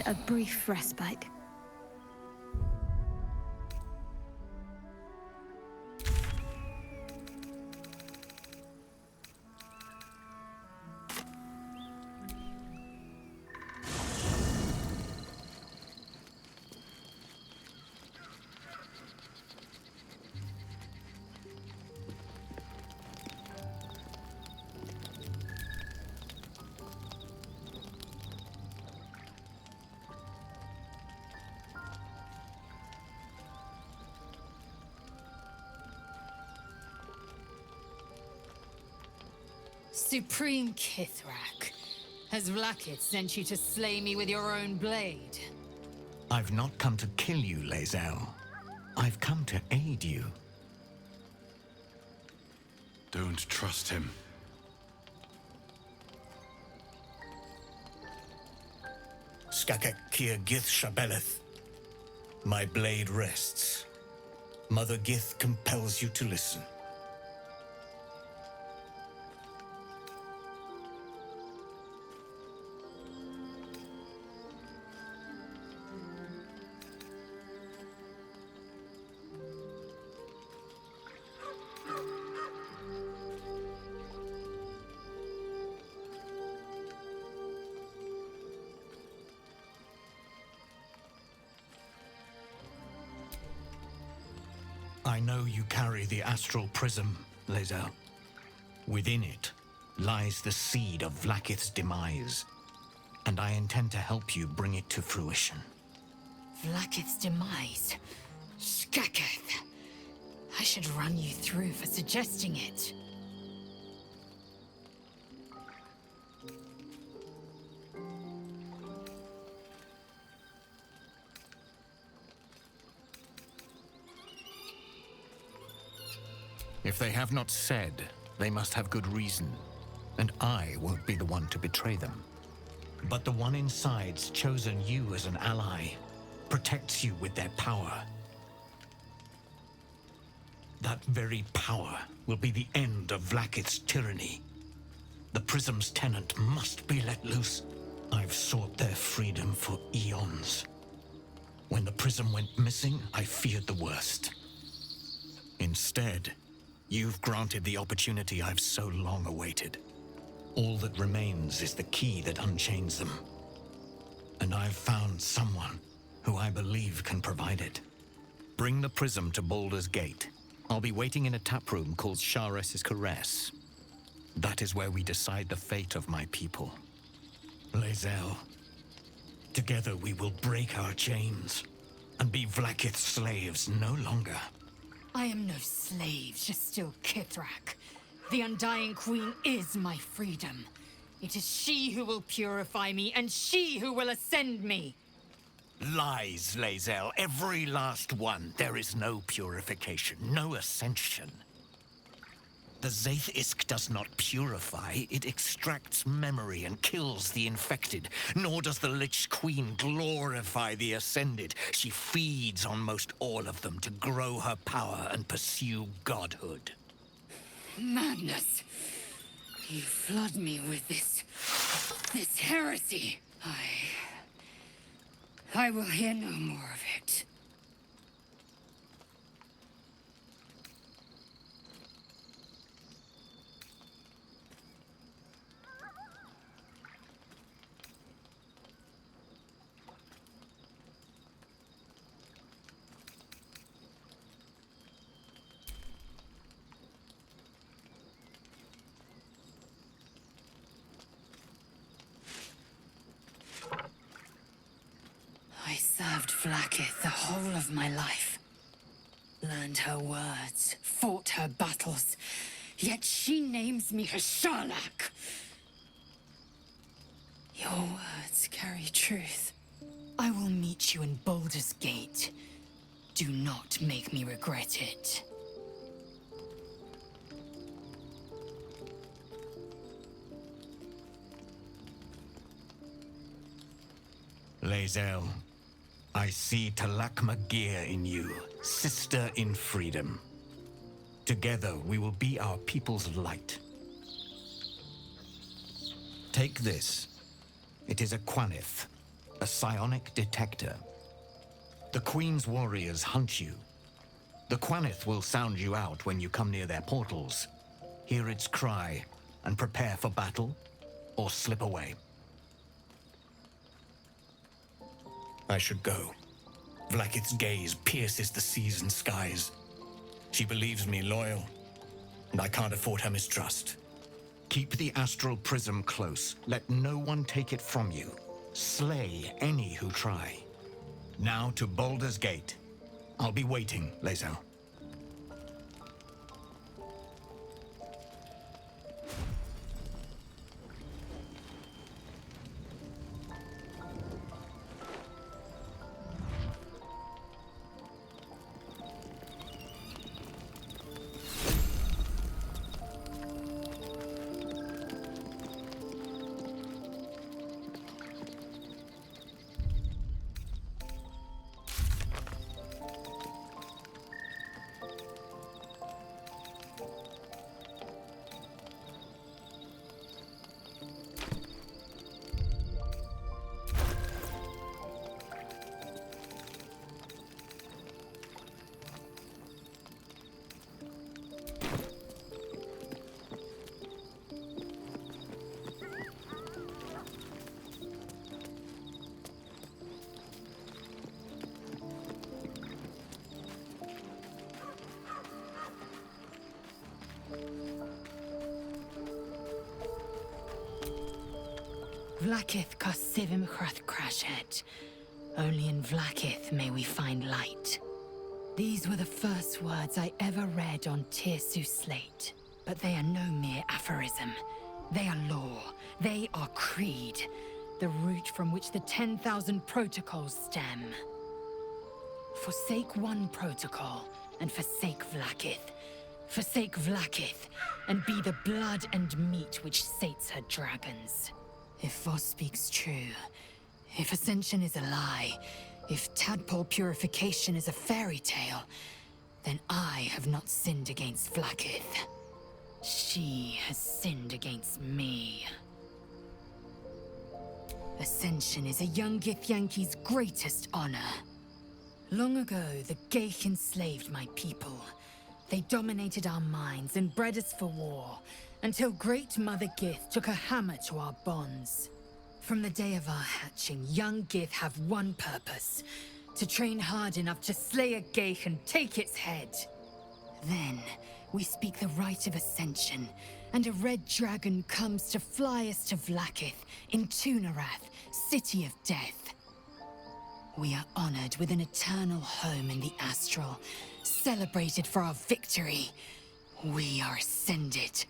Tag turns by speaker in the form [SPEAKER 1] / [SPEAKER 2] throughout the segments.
[SPEAKER 1] Just a brief respite.
[SPEAKER 2] Supreme Kithrak, has Vlaakith sent you to slay me with your own blade?
[SPEAKER 3] I've not come to kill you, Lae'zel. I've come to aid you.
[SPEAKER 4] Don't trust him.
[SPEAKER 5] Skakek Kier Gith Shabeleth. My blade rests. Mother Gith compels you to listen.
[SPEAKER 3] I know you carry the astral prism, Lae'zel. Within it lies the seed of Vlaakith's demise, and I intend to help you bring it to fruition.
[SPEAKER 2] Vlaakith's demise? Skaketh! I should run you through for suggesting it.
[SPEAKER 3] If they have not said, they must have good reason, and I won't be the one to betray them. But the one inside's chosen you as an ally, protects you with their power. That very power will be the end of Vlaakith's tyranny. The Prism's tenant must be let loose. I've sought their freedom for eons. When the Prism went missing, I feared the worst. Instead, you've granted the opportunity I've so long awaited. All that remains is the key that unchains them. And I've found someone who I believe can provide it. Bring the prism to Baldur's Gate. I'll be waiting in a taproom called Shares's Caress. That is where we decide the fate of my people. Lae'zel, together we will break our chains and be Vlaakith's slaves no longer.
[SPEAKER 2] I am no slave, just still Kithrak. The Undying Queen is my freedom. It is she who will purify me, and she who will ascend me.
[SPEAKER 3] Lies, Lae'zel, every last one. There is no purification, no ascension. The Zaith Isk does not purify, it extracts memory and kills the infected. Nor does the Lich Queen glorify the ascended. She feeds on most all of them to grow her power and pursue godhood.
[SPEAKER 2] Madness! You flood me with this heresy. I will hear no more of it. I served Vlaakith the whole of my life. Learned her words, fought her battles, yet she names me her Sharlak. Your words carry truth. I will meet you in Baldur's Gate. Do not make me regret it.
[SPEAKER 3] Lae'zel, I see Talakma Gear in you, sister in freedom. Together we will be our people's light. Take this. It is a Quanith. a psionic detector. The Queen's warriors hunt you. The Quanith will sound you out when you come near their portals. Hear its cry and prepare for battle, or slip away.
[SPEAKER 5] I should go. Vlaakith's gaze pierces the seas and skies. She believes me loyal, and I can't afford her mistrust.
[SPEAKER 3] Keep the astral prism close. Let no one take it from you. Slay any who try. Now to Baldur's Gate. I'll be waiting, Lae'zel.
[SPEAKER 2] Vlaakith Kosivim Chrath Crashhead. Only in Vlaakith may we find light. These were the first words I ever read on Tirsu slate. But they are no mere aphorism. They are law. They are creed. The root from which the 10,000 protocols stem. Forsake one protocol, and forsake Vlaakith. Forsake Vlaakith, and be the blood and meat which sates her dragons. If Voss speaks true, if Ascension is a lie, if tadpole purification is a fairy tale, then I have not sinned against Vlaakith. She has sinned against me. Ascension is a young Githyanki's greatest honor. Long ago, the Geich enslaved my people. They dominated our minds and bred us for war, until Great Mother Gith took a hammer to our bonds. From the day of our hatching, young Gith have one purpose: to train hard enough to slay a Geich and take its head. Then, we speak the rite of Ascension, and a red dragon comes to fly us to Vlaakith in Tunarath, City of Death. We are honored with an eternal home in the Astral, celebrated for our victory. We are ascended.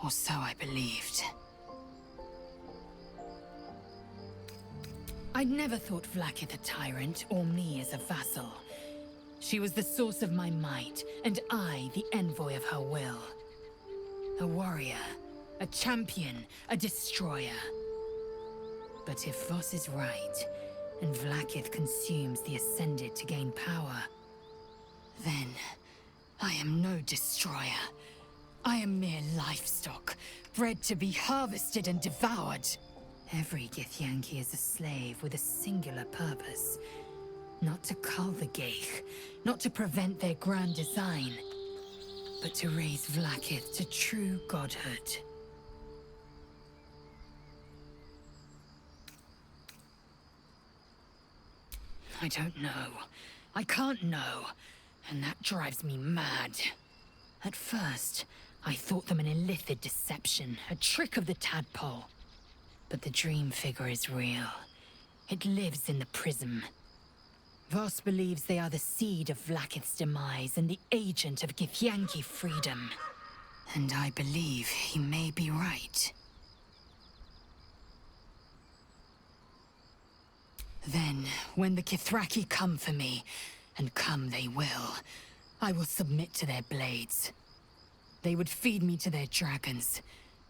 [SPEAKER 2] Or so I believed. I'd never thought Vlaakith a tyrant, or me as a vassal. She was the source of my might, and I the envoy of her will. A warrior, a champion, a destroyer. But if Voss is right, and Vlaakith consumes the Ascended to gain power, then I am no destroyer. I am mere livestock, bred to be harvested and devoured. Every Githyanki is a slave with a singular purpose. Not to cull the Geich, not to prevent their grand design, but to raise Vlaakith to true godhood. I don't know. I can't know. And that drives me mad. At first, I thought them an illithid deception, a trick of the tadpole. But the dream figure is real. It lives in the prism. Voss believes they are the seed of Vlaakith's demise and the agent of Githyanki freedom. And I believe he may be right. Then, when the Kithraki come for me, and come they will, I will submit to their blades. They would feed me to their dragons,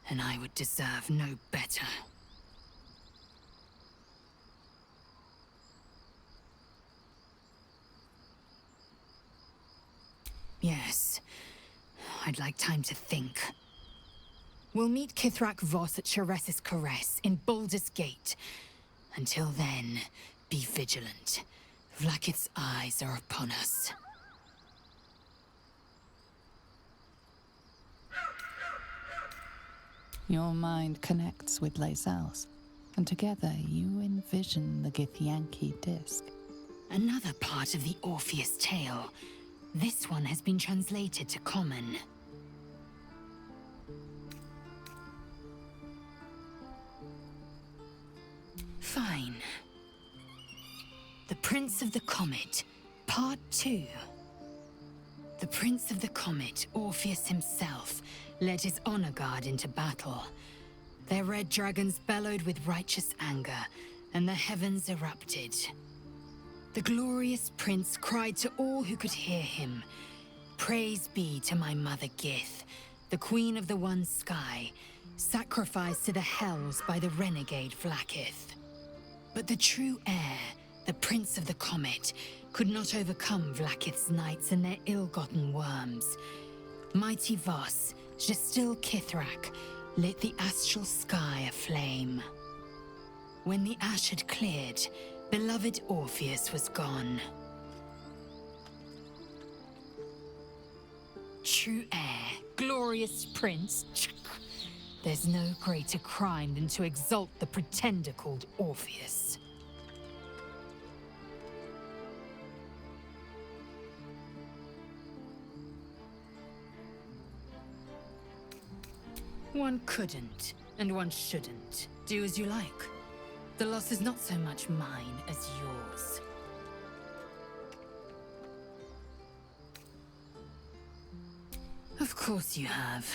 [SPEAKER 2] and I would deserve no better. Yes, I'd like time to think. We'll meet Kithrak Voss at Chares's Caress in Baldur's Gate, Until then, be vigilant. Vlaakith's eyes are upon us.
[SPEAKER 1] Your mind connects with Lae'zel's, and together you envision the Githyanki disc.
[SPEAKER 2] Another part of the Orpheus tale. This one has been translated to Common. Fine. The Prince of the Comet, Part 2. The Prince of the Comet, Orpheus himself, led his honor guard into battle. Their red dragons bellowed with righteous anger, and the heavens erupted. The glorious prince cried to all who could hear him, "Praise be to my mother Gith, the queen of the one sky, sacrificed to the hells by the renegade Vlaakith." But the true heir, the Prince of the Comet, could not overcome Vlaakith's knights and their ill-gotten worms. Mighty Voss, Gestil Kithrak, lit the astral sky aflame. When the ash had cleared, beloved Orpheus was gone. True heir, glorious prince. There's no greater crime than to exalt the pretender called Orpheus. One couldn't, and one shouldn't. Do as you like. The loss is not so much mine as yours. Of course you have.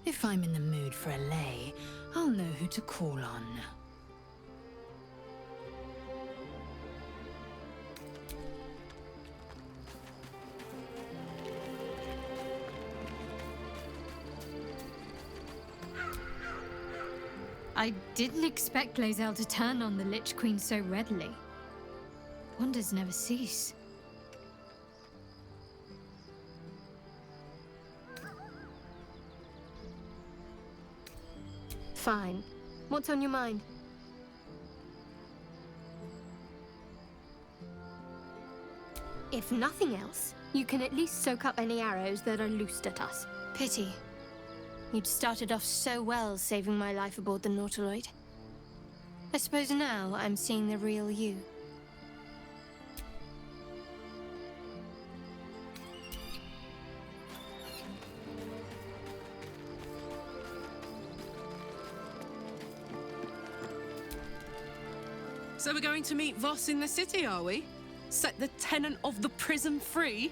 [SPEAKER 2] If I'm in the mood for a lay, I'll know who to call on.
[SPEAKER 6] I didn't expect Lae'zel to turn on the Lich Queen so readily. Wonders never cease.
[SPEAKER 7] Fine. What's on your mind? If nothing else, you can at least soak up any arrows that are loosed at us. Pity. You'd started off so well saving my life aboard the Nautiloid. I suppose now I'm seeing the real you.
[SPEAKER 8] So we're going to meet Voss in the city, are we? Set the tenant of the prison free?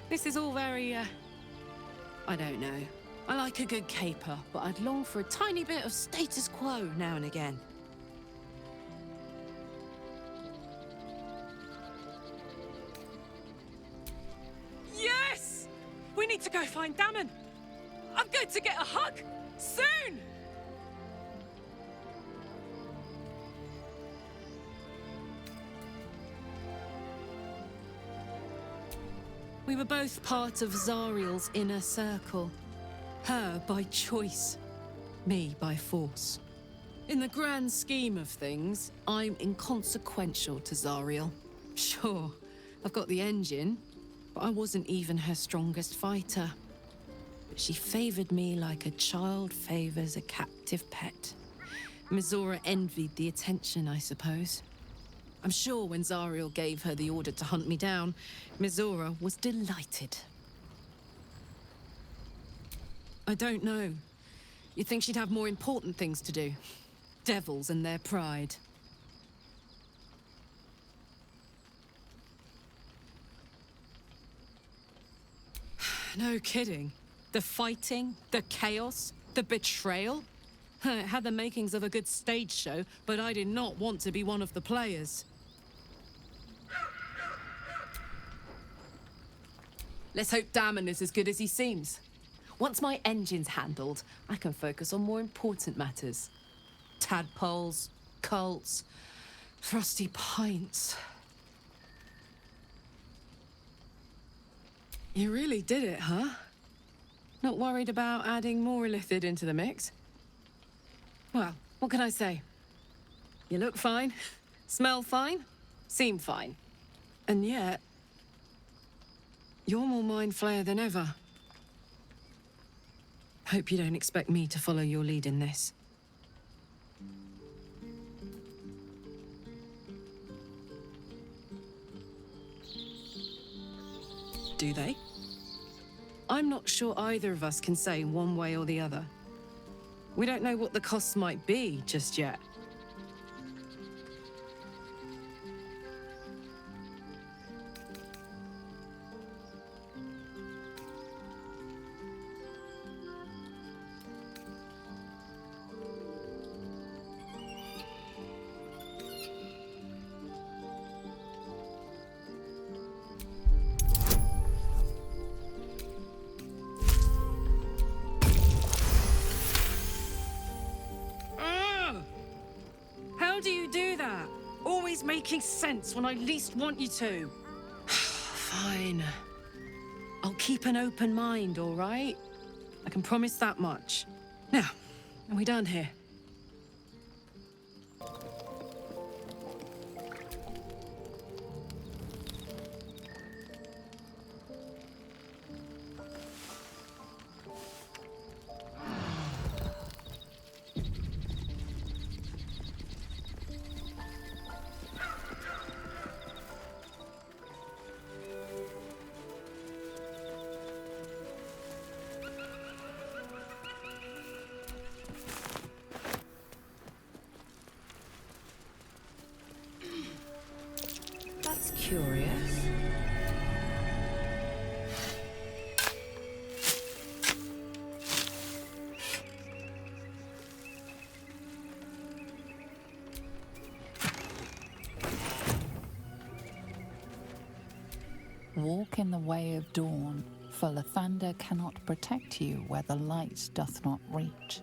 [SPEAKER 8] This is all very, I don't know. I like a good caper, but I'd long for a tiny bit of status quo now and again. Yes! We need to go find Damon. I'm going to get a hug soon! We were both part of Zariel's inner circle. Her by choice, me by force. In the grand scheme of things, I'm inconsequential to Zariel. Sure, I've got the engine, but I wasn't even her strongest fighter. But she favored me like a child favors a captive pet. Mizora envied the attention, I suppose. I'm sure when Zariel gave her the order to hunt me down, Mizora was delighted. I don't know. You'd think she'd have more important things to do. Devils and their pride. No kidding. The fighting, the chaos, the betrayal. It had the makings of a good stage show, but I did not want to be one of the players. Let's hope Damon is as good as he seems. Once my engine's handled, I can focus on more important matters. Tadpoles, cults, frosty pints. You really did it, huh? Not worried about adding more illithid into the mix? Well, what can I say? You look fine, smell fine, seem fine. And yet, you're more mind flayer than ever. Hope you don't expect me to follow your lead in this. Do they? I'm not sure either of us can say one way or the other. We don't know what the costs might be just yet. How do you do that? Always making sense when I least want you to. Fine. I'll keep an open mind, all right? I can promise that much. Now, are we done here? That's curious.
[SPEAKER 1] Walk in the way of dawn, for Lathander cannot protect you where the light doth not reach.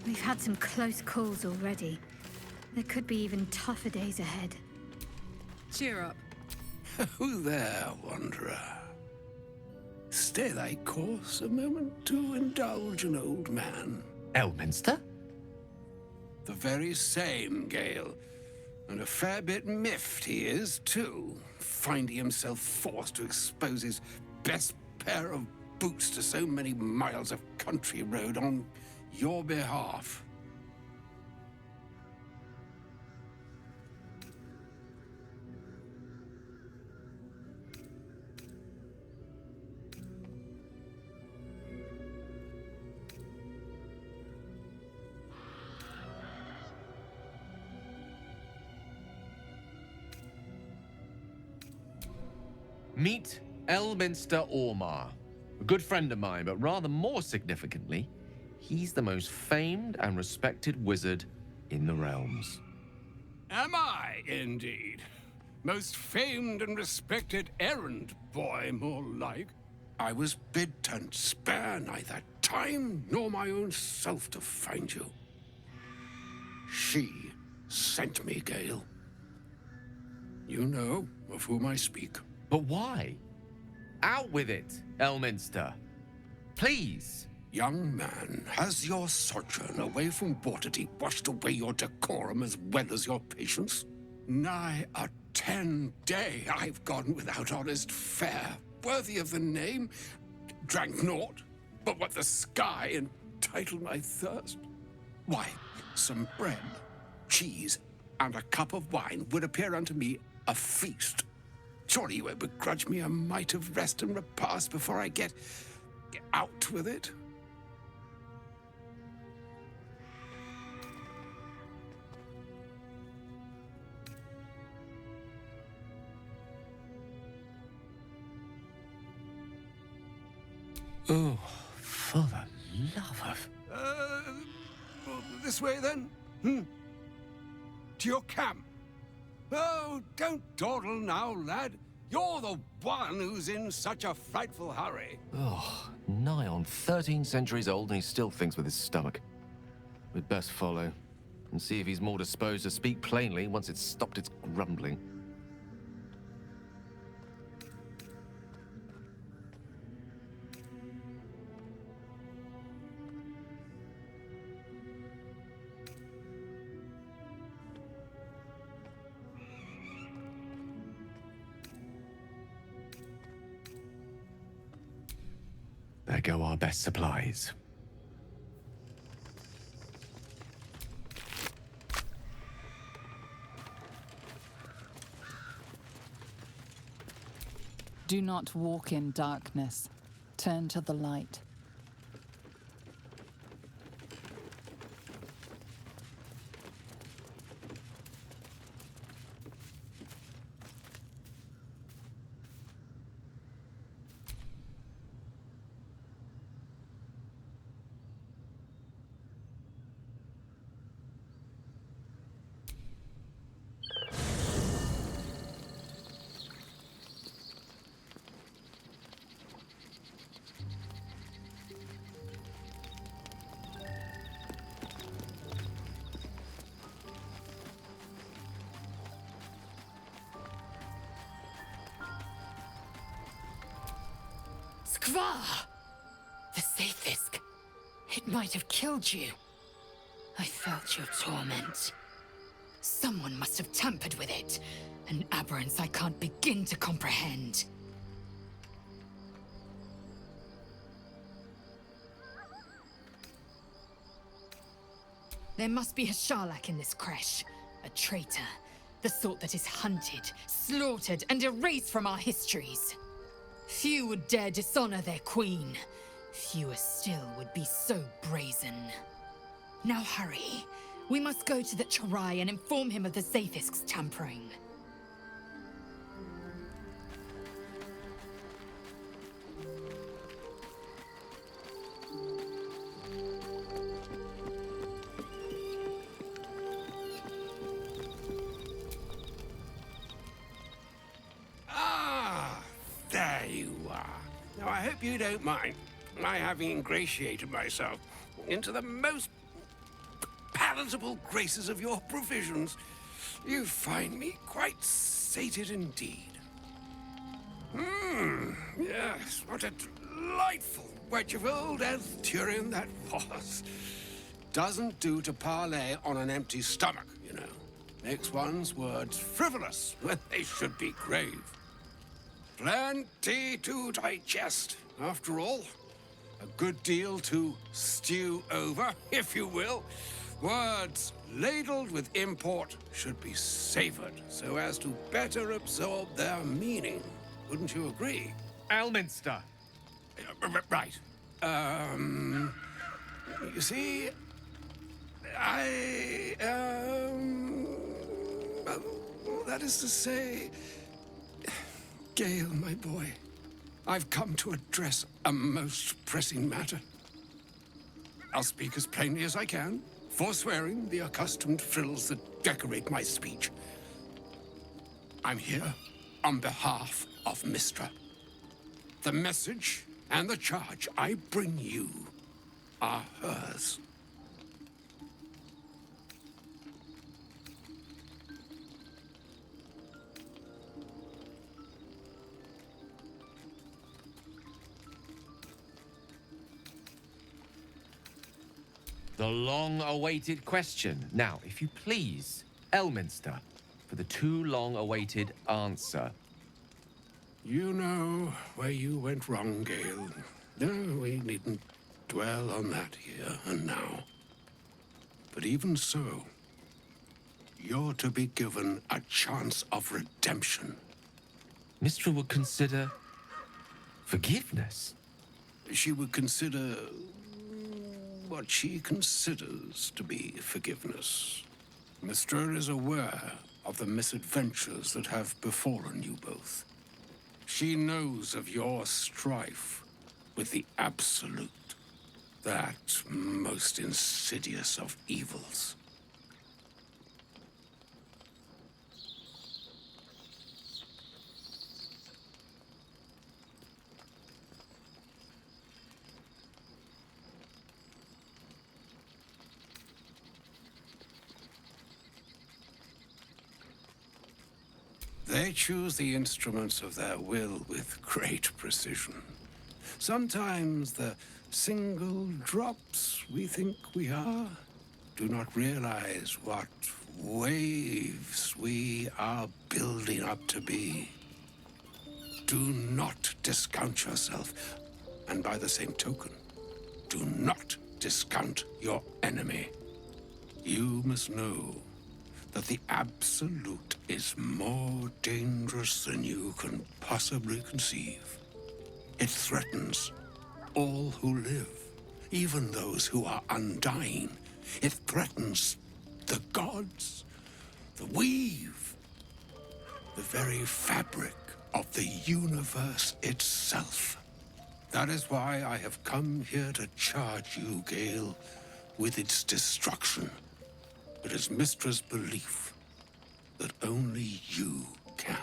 [SPEAKER 6] We've had some close calls already. There could be even tougher days ahead.
[SPEAKER 8] Cheer up.
[SPEAKER 9] Who there, wanderer? Stay thy course a moment to indulge an old man.
[SPEAKER 10] Elminster?
[SPEAKER 9] The very same, Gale. And a fair bit miffed he is, too, finding himself forced to expose his best pair of boots to so many miles of country road on your behalf.
[SPEAKER 10] Meet Elminster Ormar, a good friend of mine, but rather more significantly, he's the most famed and respected wizard in the realms.
[SPEAKER 9] Am I, indeed? Most famed and respected errand boy, more like. I was bid to spare neither time nor my own self to find you. She sent me, Gale. You know of whom I speak.
[SPEAKER 10] But why? Out with it, Elminster. Please.
[SPEAKER 9] Young man, has your sojourn away from Baldur'S washed away your decorum as well as your patience? Nigh a 10-day I've gone without honest fare, worthy of the name. Drank naught, but what the sky entitled my thirst. Why, some bread, cheese, and a cup of wine would appear unto me a feast. Surely you won't begrudge me a mite of rest and repast before I get out with it?
[SPEAKER 10] Oh, for the love of...
[SPEAKER 9] This way then? To your camp? Oh, don't dawdle now, lad. You're the one who's in such a frightful hurry.
[SPEAKER 10] Oh, nigh on 13 centuries old and he still thinks with his stomach. We'd best follow and see if he's more disposed to speak plainly once it's stopped its grumbling. There go our best supplies.
[SPEAKER 1] Do not walk in darkness. Turn to the light.
[SPEAKER 2] Skvar! The Safefisk. It might have killed you. I felt your torment. Someone must have tampered with it. An aberrance I can't begin to comprehend. There must be a Sharlak in this creche. A traitor. The sort that is hunted, slaughtered, and erased from our histories. Few would dare dishonor their queen. Fewer still would be so brazen. Now hurry. We must go to the Charai and inform him of the Safefisk's tampering.
[SPEAKER 9] There you are. Now, I hope you don't mind my having ingratiated myself into the most palatable graces of your provisions. You find me quite sated indeed. Yes, what a delightful wedge of old Elthurian that was. Doesn't do to parley on an empty stomach, you know. Makes one's words frivolous when they should be grave. Plenty to digest, after all. A good deal to stew over, if you will. Words ladled with import should be savored so as to better absorb their meaning. Wouldn't you agree?
[SPEAKER 10] Elminster!
[SPEAKER 9] Right. You see, that is to say... Gale, my boy, I've come to address a most pressing matter. I'll speak as plainly as I can, forswearing the accustomed frills that decorate my speech. I'm here on behalf of Mystra. The message and the charge I bring you are hers.
[SPEAKER 10] The long-awaited question. Now, if you please, Elminster, for the too long-awaited answer.
[SPEAKER 9] You know where you went wrong, Gale. No, we needn't dwell on that here and now. But even so, you're to be given a chance of redemption.
[SPEAKER 10] Mystra would consider forgiveness.
[SPEAKER 9] She would consider what she considers to be forgiveness. Mystra is aware of the misadventures that have befallen you both. She knows of your strife with the Absolute, that most insidious of evils. They choose the instruments of their will with great precision. Sometimes the single drops we think we are do not realize what waves we are building up to be. Do not discount yourself. And by the same token, do not discount your enemy. You must know that the Absolute is more dangerous than you can possibly conceive. It threatens all who live, even those who are undying. It threatens the gods, the weave, the very fabric of the universe itself. That is why I have come here to charge you, Gale, with its destruction. It is Mystra's belief that only you can.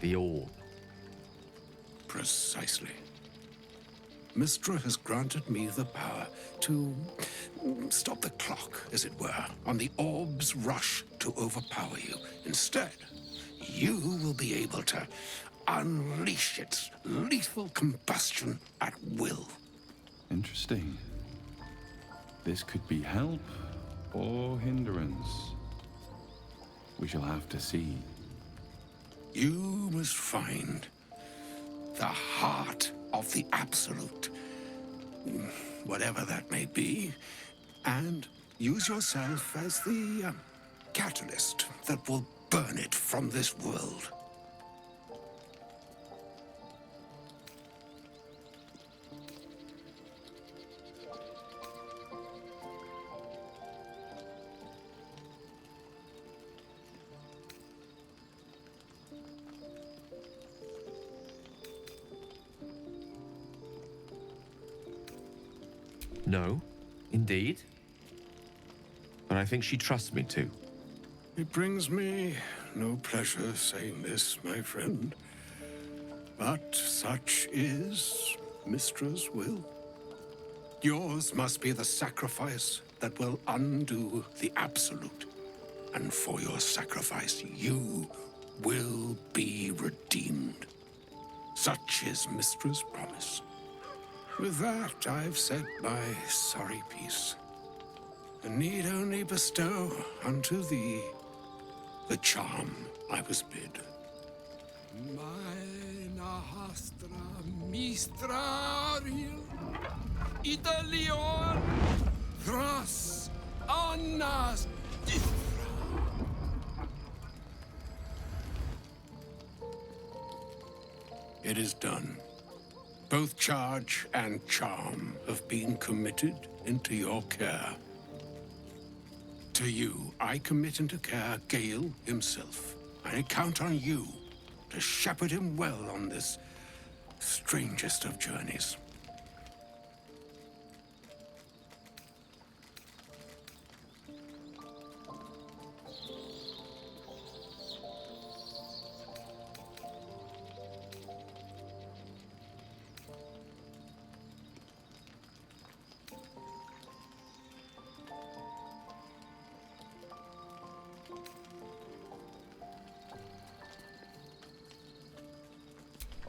[SPEAKER 10] The orb.
[SPEAKER 9] Precisely. Mystra has granted me the power to stop the clock, as it were, on the orb's rush to overpower you. Instead, you will be able to unleash its lethal combustion at will.
[SPEAKER 4] Interesting. This could be help or hindrance. We shall have to see.
[SPEAKER 9] You must find the heart of the Absolute, whatever that may be, and use yourself as the catalyst that will burn it from this world.
[SPEAKER 10] No, indeed. But I think she trusts me too.
[SPEAKER 9] It brings me no pleasure saying this, my friend. But such is Mystra's will. Yours must be the sacrifice that will undo the Absolute. And for your sacrifice, you will be redeemed. Such is Mystra's promise. With that, I've said my sorry piece, and need only bestow unto thee the charm I was bid.
[SPEAKER 11] Meine hastra mistraril Italion thras annas difra.
[SPEAKER 9] It is done. Both charge and charm have been committed into your care. To you, I commit into care Gale himself. I count on you to shepherd him well on this strangest of journeys.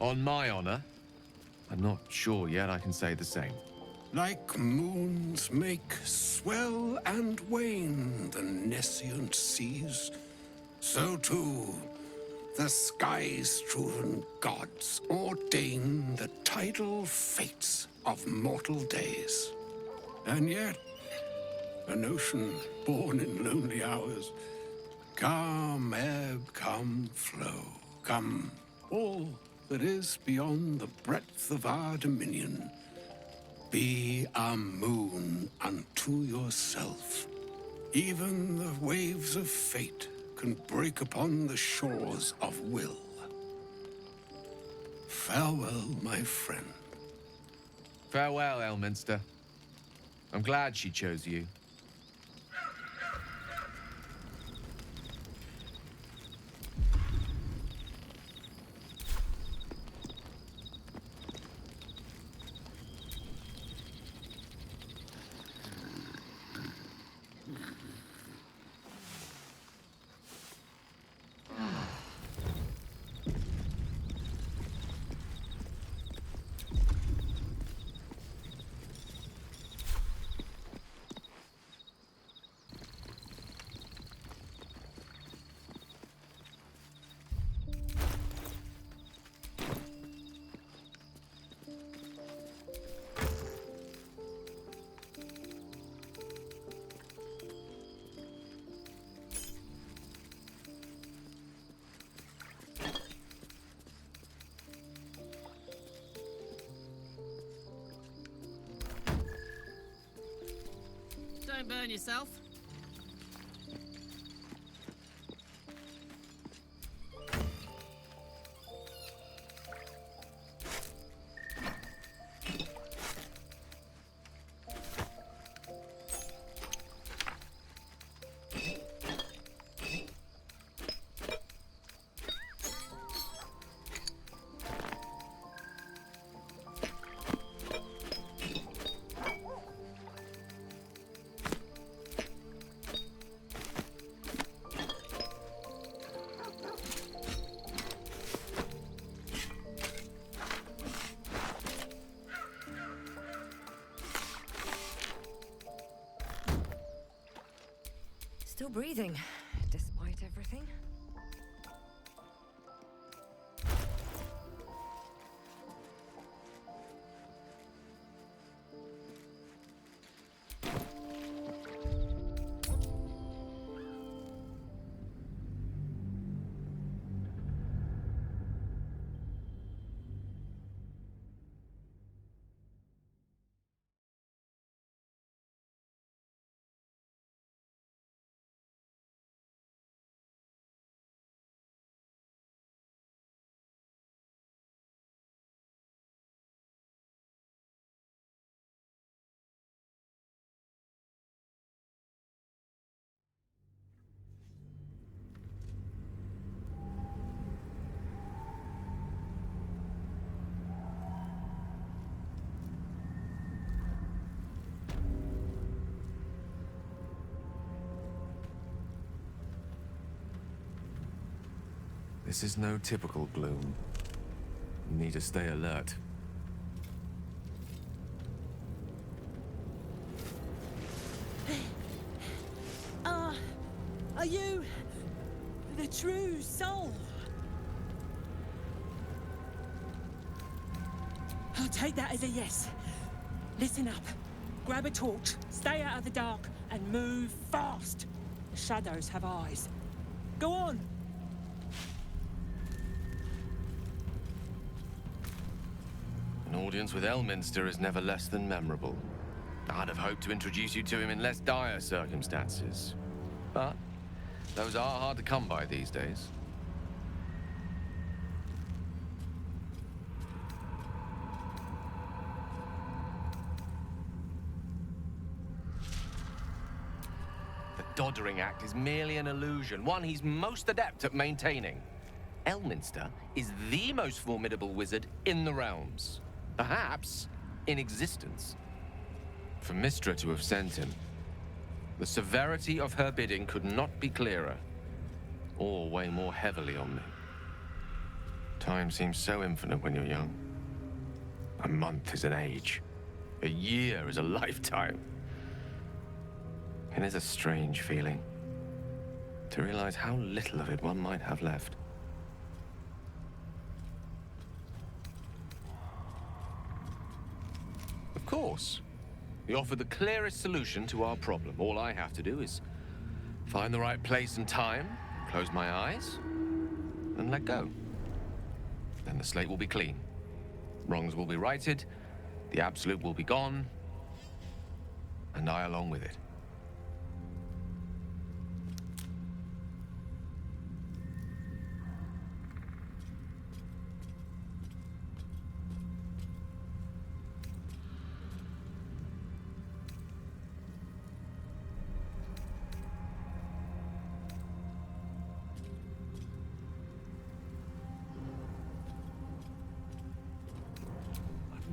[SPEAKER 10] On my honor, I'm not sure yet I can say the same.
[SPEAKER 9] Like moons make swell and wane the nescient seas, so too the skies-strewn gods ordain the tidal fates of mortal days. And yet, an ocean born in lonely hours, come ebb, come flow, come all that is beyond the breadth of our dominion. Be a moon unto yourself. Even the waves of fate can break upon the shores of will. Farewell, my friend.
[SPEAKER 10] Farewell, Elminster. I'm glad she chose you.
[SPEAKER 8] burn yourself.
[SPEAKER 12] Still breathing, despite everything.
[SPEAKER 10] This is no typical gloom. You need to stay alert.
[SPEAKER 13] Are you the true soul? I'll take that as a yes. Listen up. Grab a torch, stay out of the dark, and move fast. The shadows have eyes. Go on!
[SPEAKER 10] An audience with Elminster is never less than memorable. I'd have hoped to introduce you to him in less dire circumstances. But those are hard to come by these days. The doddering act is merely an illusion, one he's most adept at maintaining. Elminster is the most formidable wizard in the realms. Perhaps in existence. For Mystra to have sent him, the severity of her bidding could not be clearer, or weigh more heavily on me. Time seems so infinite when you're young. A month is an age. A year is a lifetime. It is a strange feeling to realize how little of it one might have left. Of course, we offer the clearest solution to our problem. All I have to do is find the right place and time, close my eyes, and let go. Then the slate will be clean. Wrongs will be righted, the absolute will be gone, and I along with it.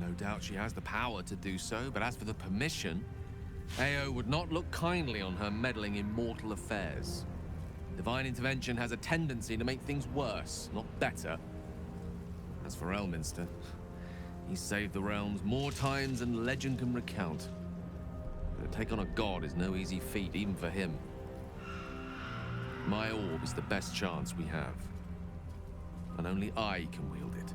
[SPEAKER 10] No doubt she has the power to do so, but as for the permission, Ao would not look kindly on her meddling in mortal affairs. Divine intervention has a tendency to make things worse, not better. As for Elminster, he's saved the realms more times than legend can recount. But to take on a god is no easy feat, even for him. My orb is the best chance we have, and only I can wield it.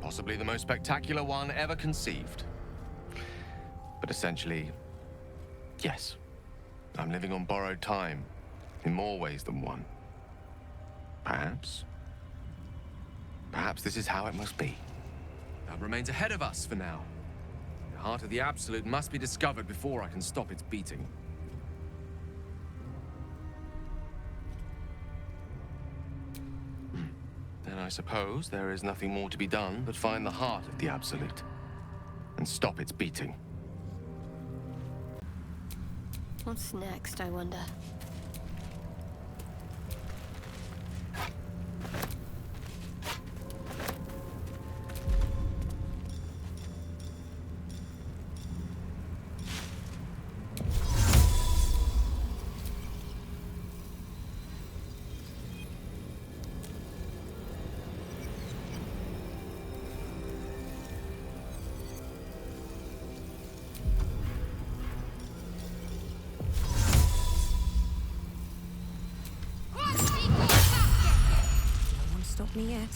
[SPEAKER 10] Possibly the most spectacular one ever conceived. But essentially, yes, I'm living on borrowed time, in more ways than one. Perhaps this is how it must be.
[SPEAKER 14] That remains ahead of us for now. The heart of the Absolute must be discovered before I can stop its beating.
[SPEAKER 10] Then I suppose there is nothing more to be done but find the heart of the Absolute and stop its beating.
[SPEAKER 7] What's next, I wonder?
[SPEAKER 12] Stop me yet.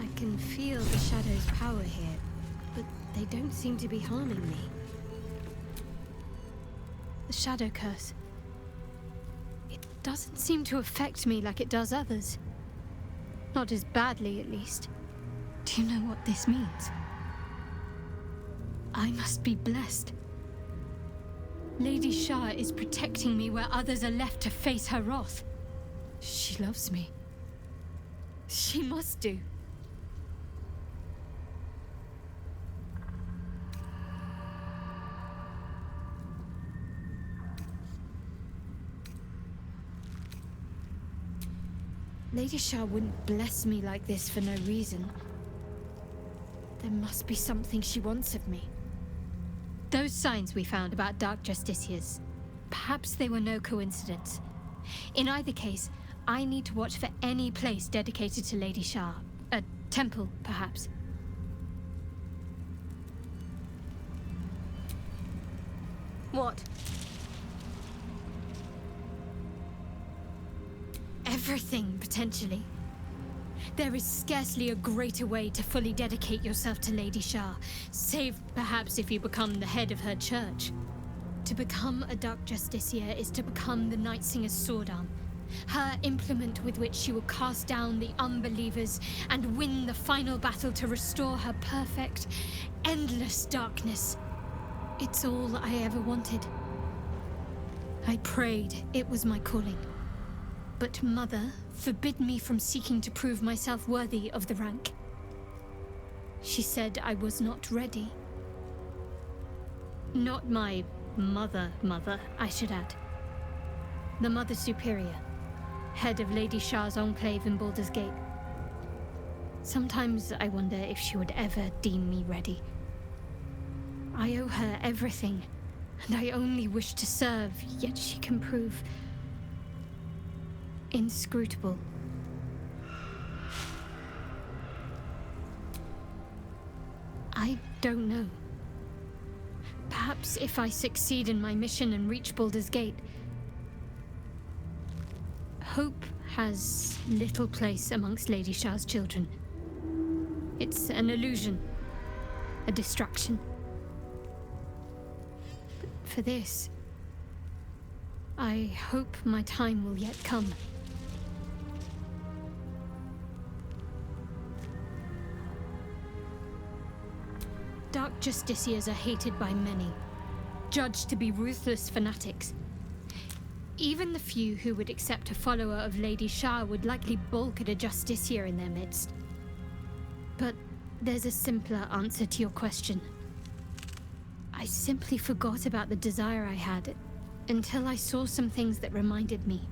[SPEAKER 12] I can feel the Shadow's power here, but they don't seem to be harming me.
[SPEAKER 6] The Shadow Curse. It doesn't seem to affect me like it does others. Not as badly, at least. Do you know what this means? I must be blessed. Lady Shah is protecting me where others are left to face her wrath. She loves me. She must do. Lady Shah wouldn't bless me like this for no reason. There must be something she wants of me. Those signs we found about Dark Justiciars, perhaps they were no coincidence. In either case, I need to watch for any place dedicated to Lady Shah. A temple, perhaps.
[SPEAKER 7] What?
[SPEAKER 6] Everything, potentially. There is scarcely a greater way to fully dedicate yourself to Lady Shah, save perhaps if you become the head of her church. To become a Dark Justiciar is to become the Night Singer's sword arm, her implement with which she will cast down the unbelievers and win the final battle to restore her perfect, endless darkness. It's all I ever wanted. I prayed it was my calling. But Mother forbid me from seeking to prove myself worthy of the rank. She said I was not ready. Not my mother, I should add. The Mother Superior, head of Lady Shah's enclave in Baldur'S Gate. Sometimes I wonder if she would ever deem me ready. I owe her everything, and I only wish to serve, yet she can prove inscrutable. I don't know. Perhaps if I succeed in my mission and reach Baldur's Gate, hope has little place amongst Lady Shah's children. It's an illusion, a distraction. But for this, I hope my time will yet come. Dark Justiciars are hated by many, judged to be ruthless fanatics. Even the few who would accept a follower of Lady Shah would likely balk at a Justiciar in their midst. But there's a simpler answer to your question. I simply forgot about the desire I had until I saw some things that reminded me.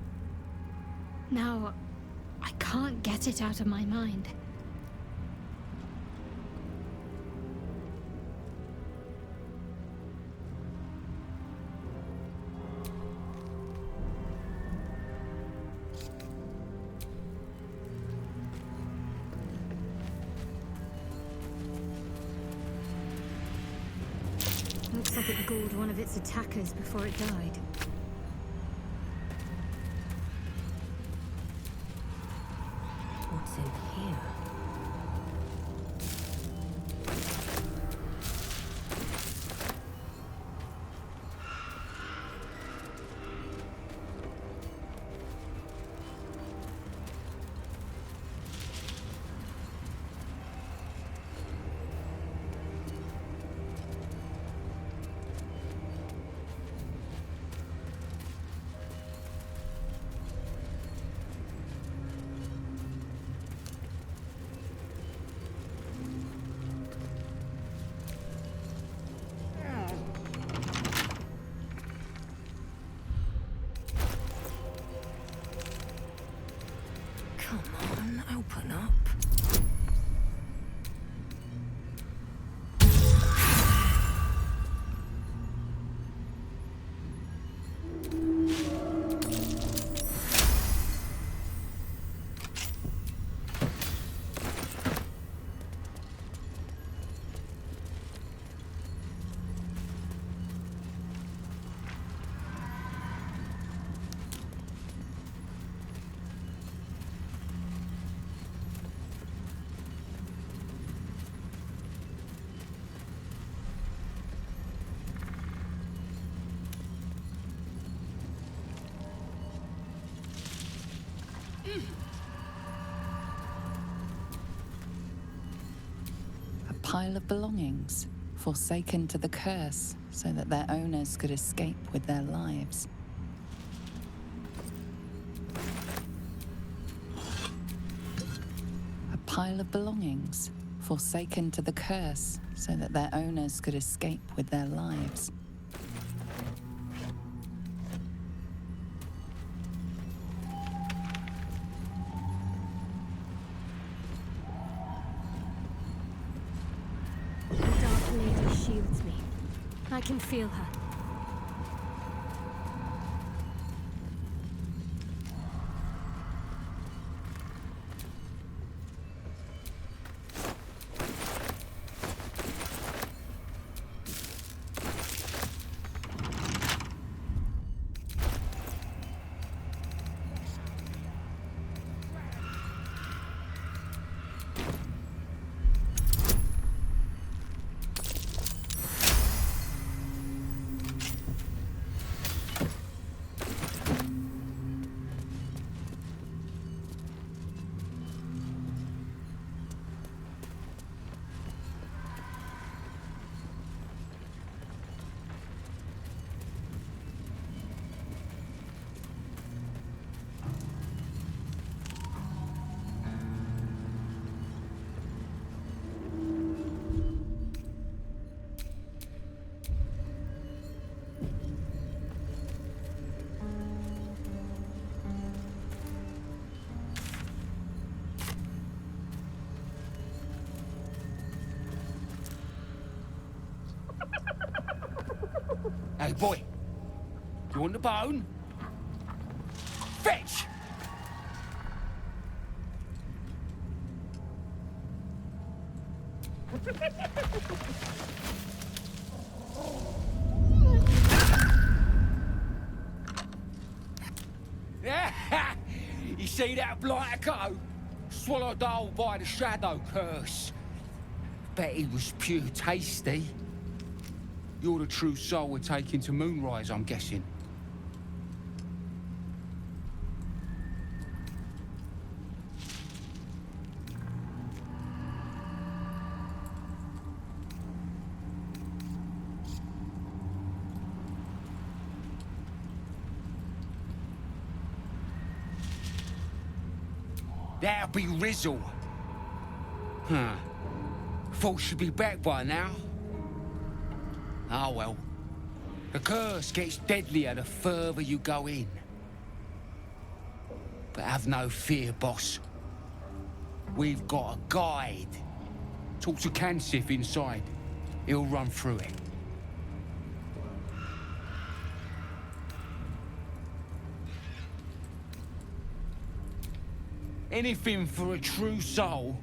[SPEAKER 6] Now, I can't get it out of my mind. like it galled one of its attackers before it died.
[SPEAKER 7] What's in here? Come on, open up.
[SPEAKER 1] A pile of belongings, forsaken to the curse so that their owners could escape with their lives. A pile of belongings, forsaken to the curse so that their owners could escape with their lives.
[SPEAKER 6] Shields me. I can feel her.
[SPEAKER 15] Hey, boy. You want the bone? Fetch! You see that blighter go? Swallowed whole by the shadow curse. Bet he was pure tasty. You're the true soul we're taking to Moonrise, I'm guessing. That'll be Rizzle. Huh. Thought she'd be back by now. Ah, well. The curse gets deadlier the further you go in. But have no fear, boss. We've got a guide. Talk to Kansif inside. He'll run through it. Anything for a true soul.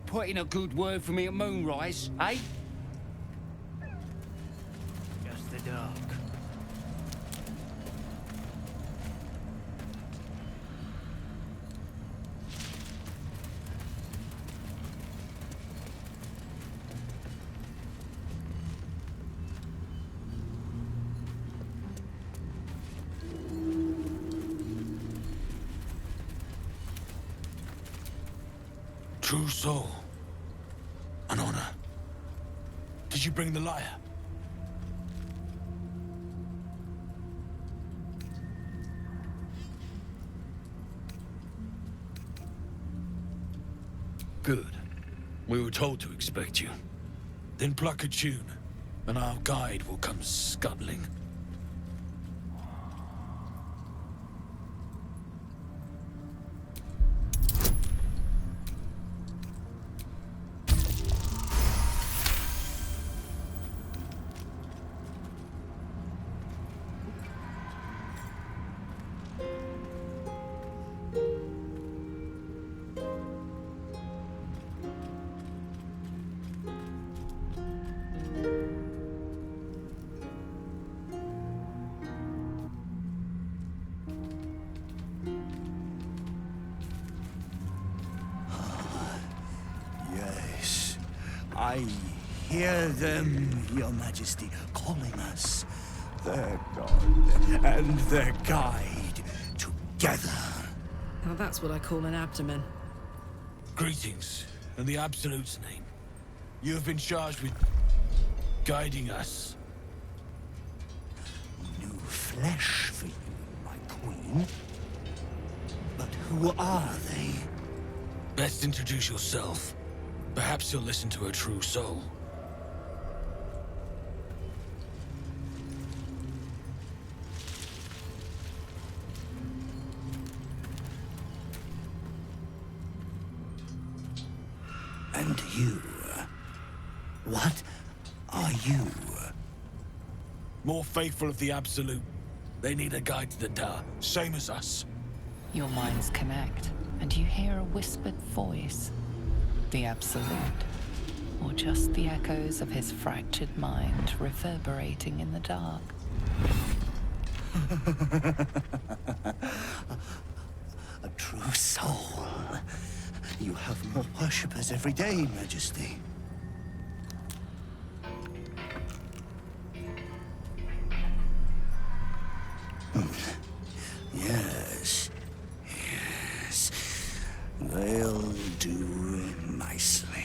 [SPEAKER 15] Put in a good word for me at Moonrise, eh?
[SPEAKER 11] True soul. An honor. Did you bring the lyre? Good. We were told to expect you. Then pluck a tune, and our guide will come scuttling.
[SPEAKER 16] I hear them, Your Majesty, calling us, their god and their guide, together.
[SPEAKER 8] Now that's what I call an abdomen.
[SPEAKER 11] Greetings, in the Absolute's name. You have been charged with guiding us.
[SPEAKER 16] New flesh for you, my queen. But who are they?
[SPEAKER 11] Best introduce yourself. Perhaps you'll listen to a true soul.
[SPEAKER 16] And you? What are you?
[SPEAKER 11] More faithful of the Absolute. They need a guide to the Dar, same as us.
[SPEAKER 1] Your minds connect, and you hear a whispered voice. The Absolute, or just the echoes of his fractured mind reverberating in the dark.
[SPEAKER 16] A true soul. You have more worshippers every day, Majesty. Yes. Yes. They'll do nicely.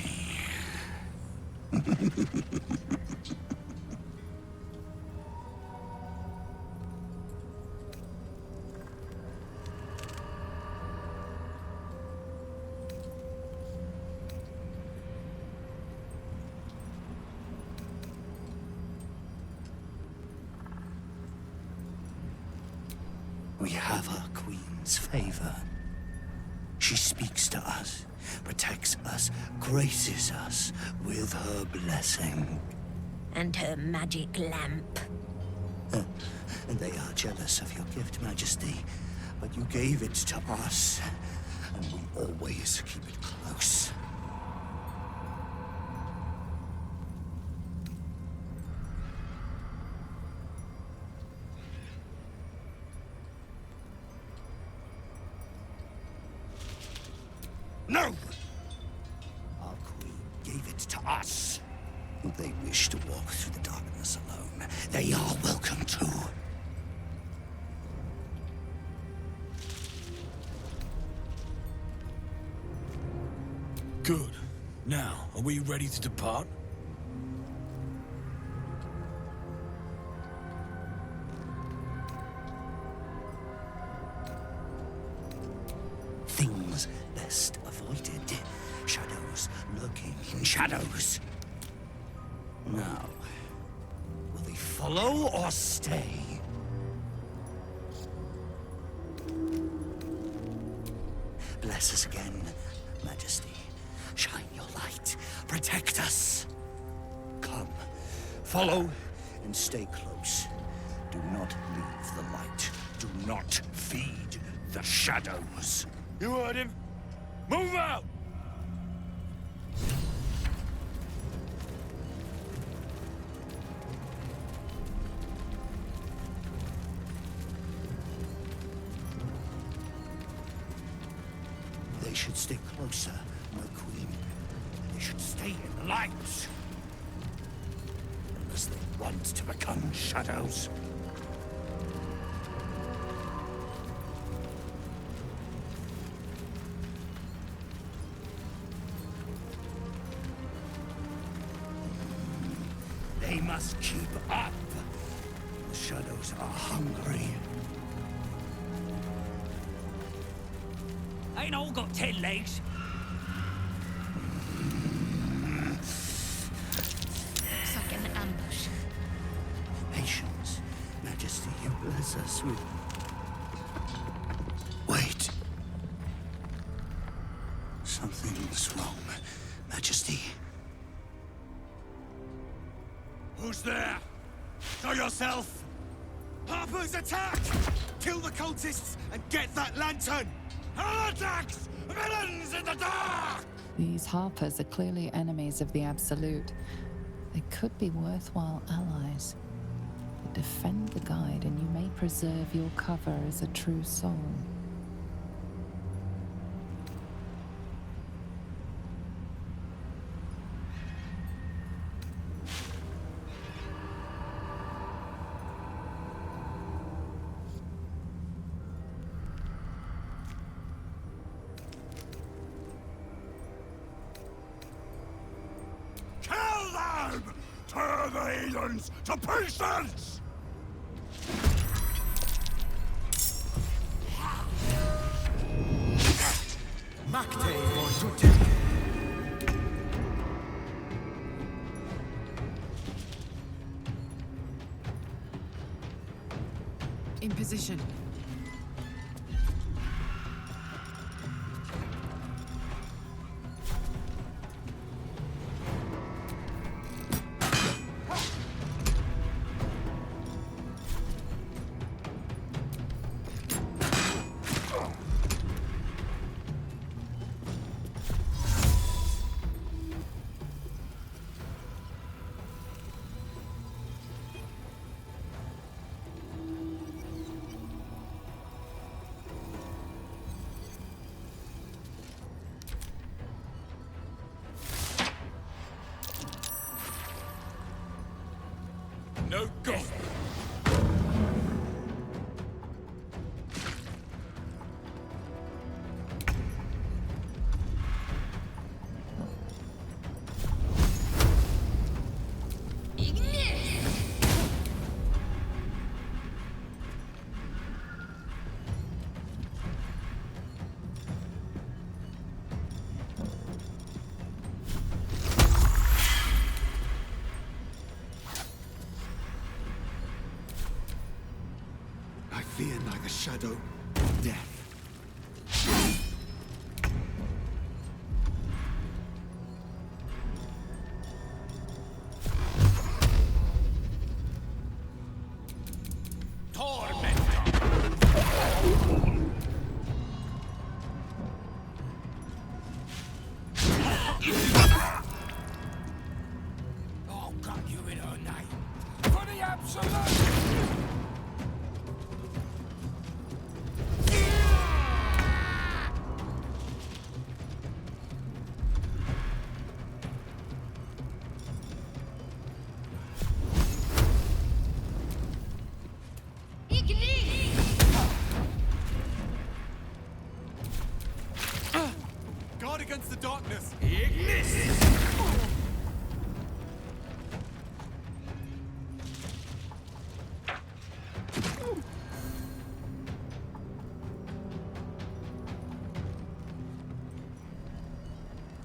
[SPEAKER 16] We have our queen's favor. She speaks to us, protects us, graces us with her blessing.
[SPEAKER 17] And her magic lamp.
[SPEAKER 16] And they are jealous of your gift, Majesty. But you gave it to us, and we always keep it close. No! Our queen gave it to us. If they wish to walk through the darkness alone, they are welcome to.
[SPEAKER 11] Good. Now, are we ready to depart?
[SPEAKER 16] Things best avoided. Shadows lurking in shadows. Now, will they follow or stay? Bless us again, Majesty. Shine your light. Protect us. Come, follow and stay close. Do not leave the light. Do not feed the shadows.
[SPEAKER 11] You heard him. Move out!
[SPEAKER 16] They should stay closer, my queen. They should stay in the light. Unless they want to become shadows. must keep up. The shadows are hungry.
[SPEAKER 15] Ain't all got 10 legs.
[SPEAKER 2] Looks like an ambush.
[SPEAKER 16] Patience, Majesty, you bless us with... Wait. Something's wrong, Majesty.
[SPEAKER 18] Who's there? Show yourself! Harper's attack! Kill the cultists and get that lantern! Heretics! Villains in the dark!
[SPEAKER 1] These Harpers are clearly enemies of the Absolute. They could be worthwhile allies. Defend the guide and you may preserve your cover as a true soul.
[SPEAKER 18] Turn the heathens to pieces!
[SPEAKER 19] Macte for duty.
[SPEAKER 8] In position.
[SPEAKER 18] No go! Fear neither shadow nor death.
[SPEAKER 15] I'll cut you in her name. For the Absolute!
[SPEAKER 18] Guard against the darkness!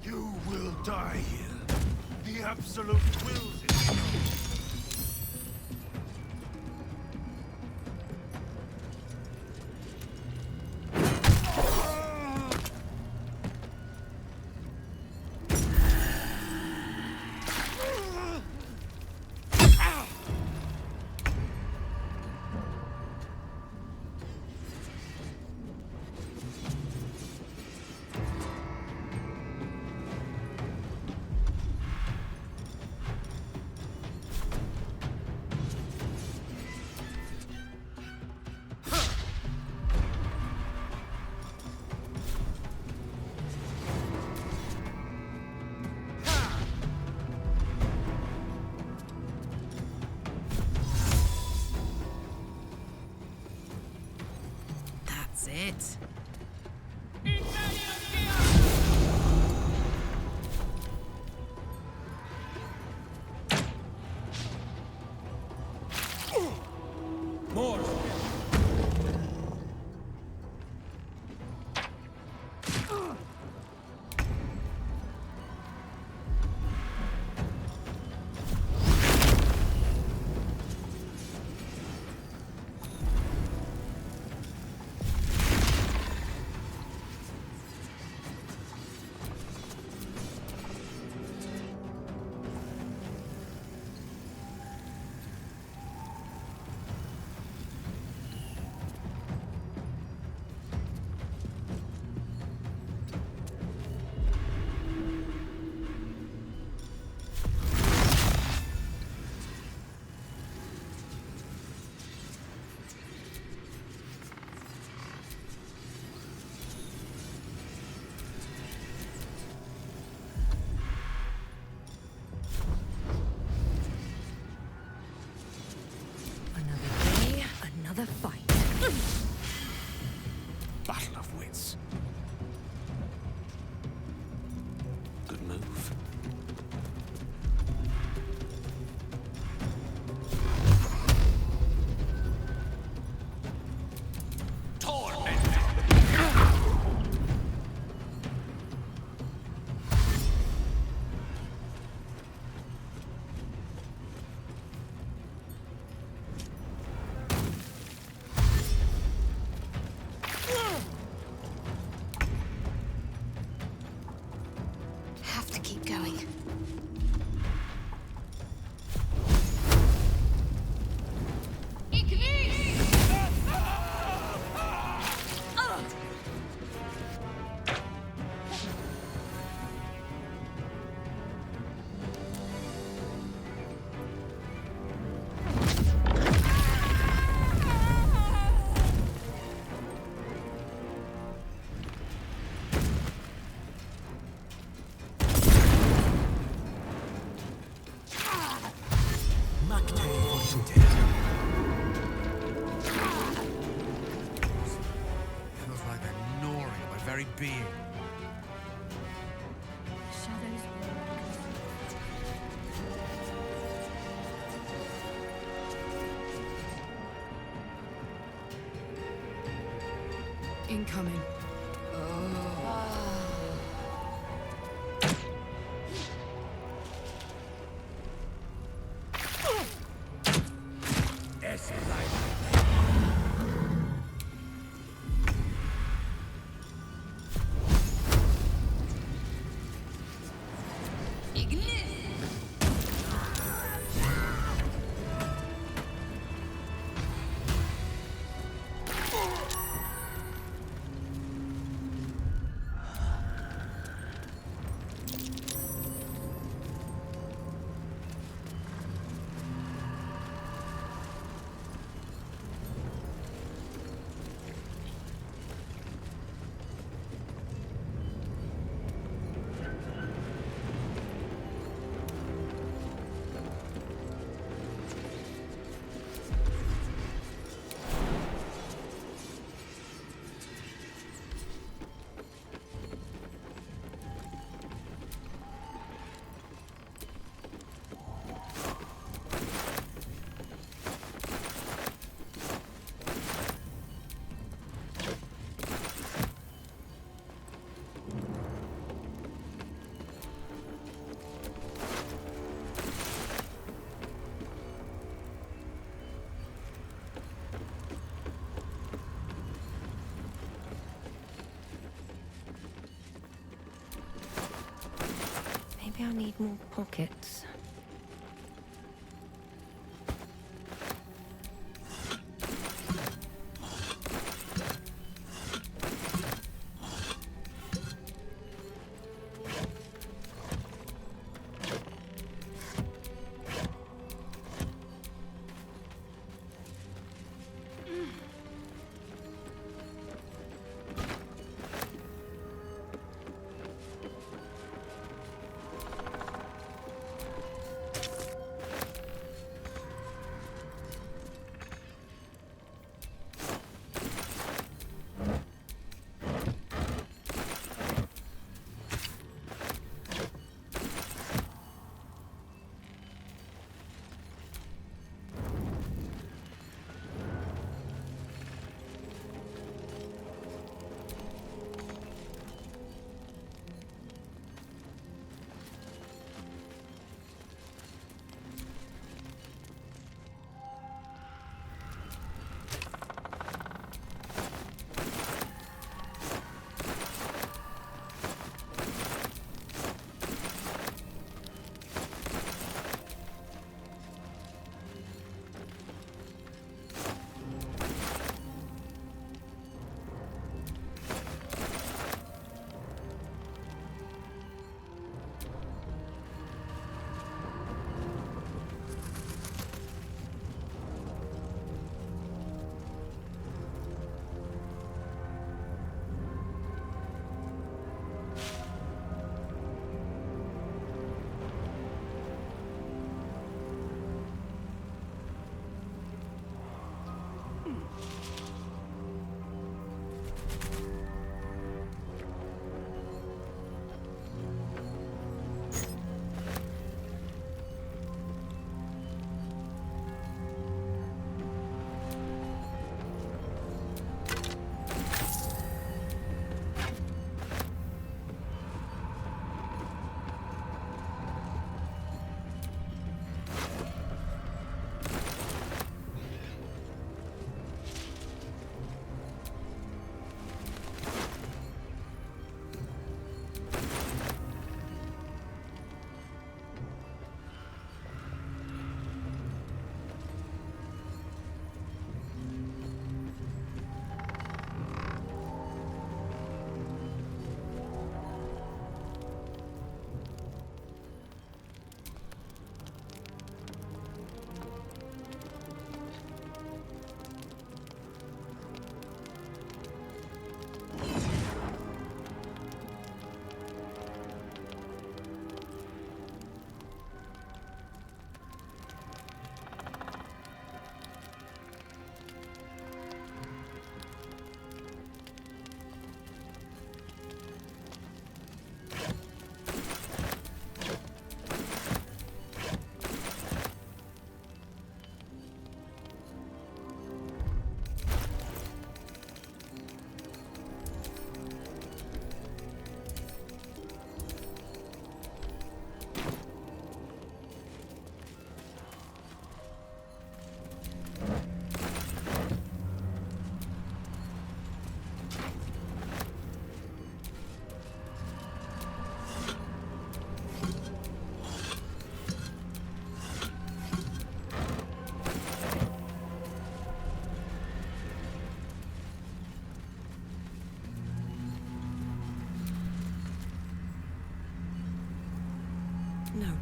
[SPEAKER 19] You will die here. The Absolute wills it.
[SPEAKER 18] Feels like they're gnawing at my very being.
[SPEAKER 12] Shadows.
[SPEAKER 8] Incoming.
[SPEAKER 17] Maybe I'll need more pockets.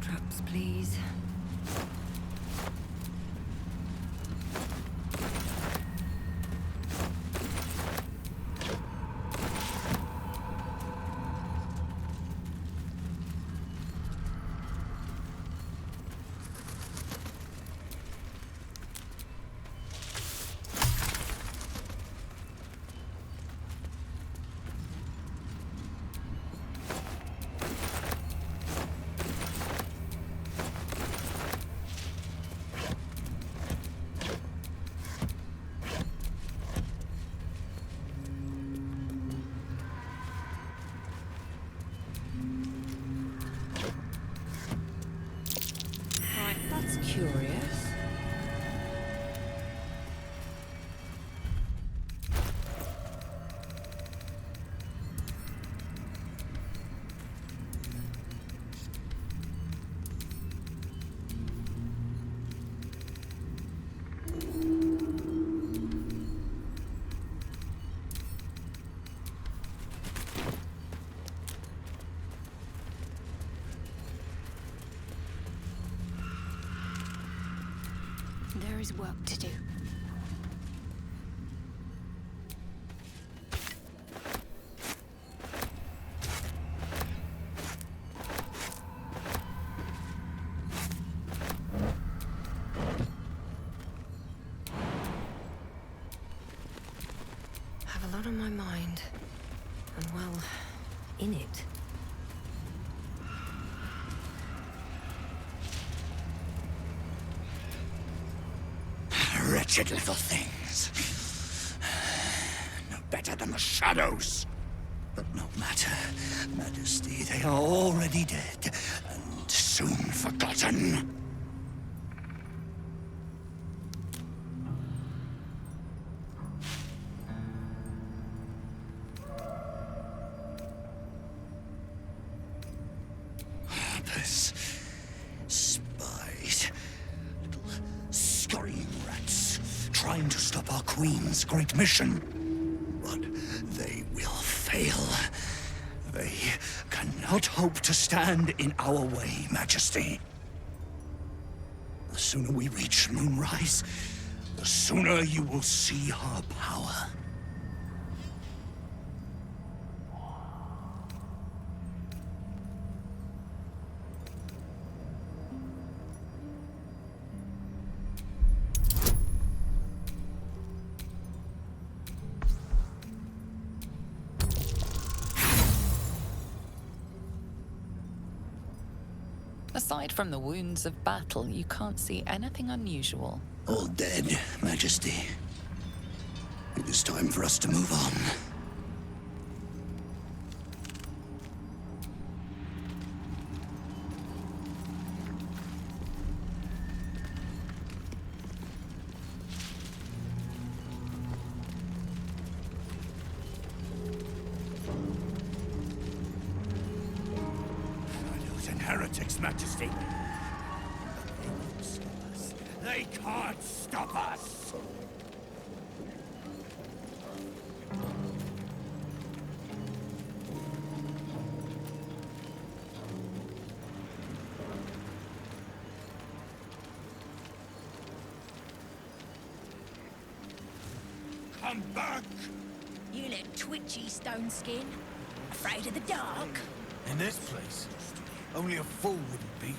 [SPEAKER 17] traps, please.
[SPEAKER 1] Curious.
[SPEAKER 7] There is work to do.
[SPEAKER 17] I have a lot on my mind. And well, in it.
[SPEAKER 16] Wretched little things. No better than the shadows. But no matter, Majesty, they are already dead and soon forgotten. Harpers, spies, little scurrying rats, trying to stop our Queen's great mission. But they will fail. They cannot hope to stand in our way, Majesty. The sooner we reach Moonrise, the sooner you will see her power.
[SPEAKER 1] Aside from the wounds of battle, you can't see anything unusual.
[SPEAKER 16] All dead, Majesty. It is time for us to move on. Heretics, Majesty. They won't stop us. They can't stop us. Come back!
[SPEAKER 20] You look twitchy, Stone Skin. Afraid of the dark?
[SPEAKER 19] In this place, only a fool wouldn't be.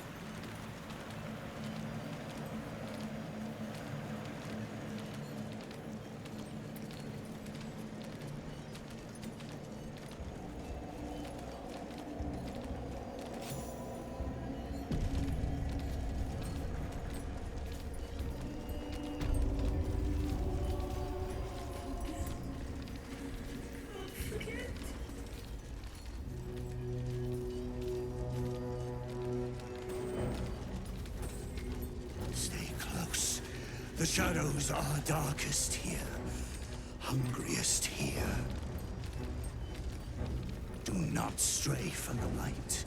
[SPEAKER 16] The shadows are darkest here, hungriest here. Do not stray from the light,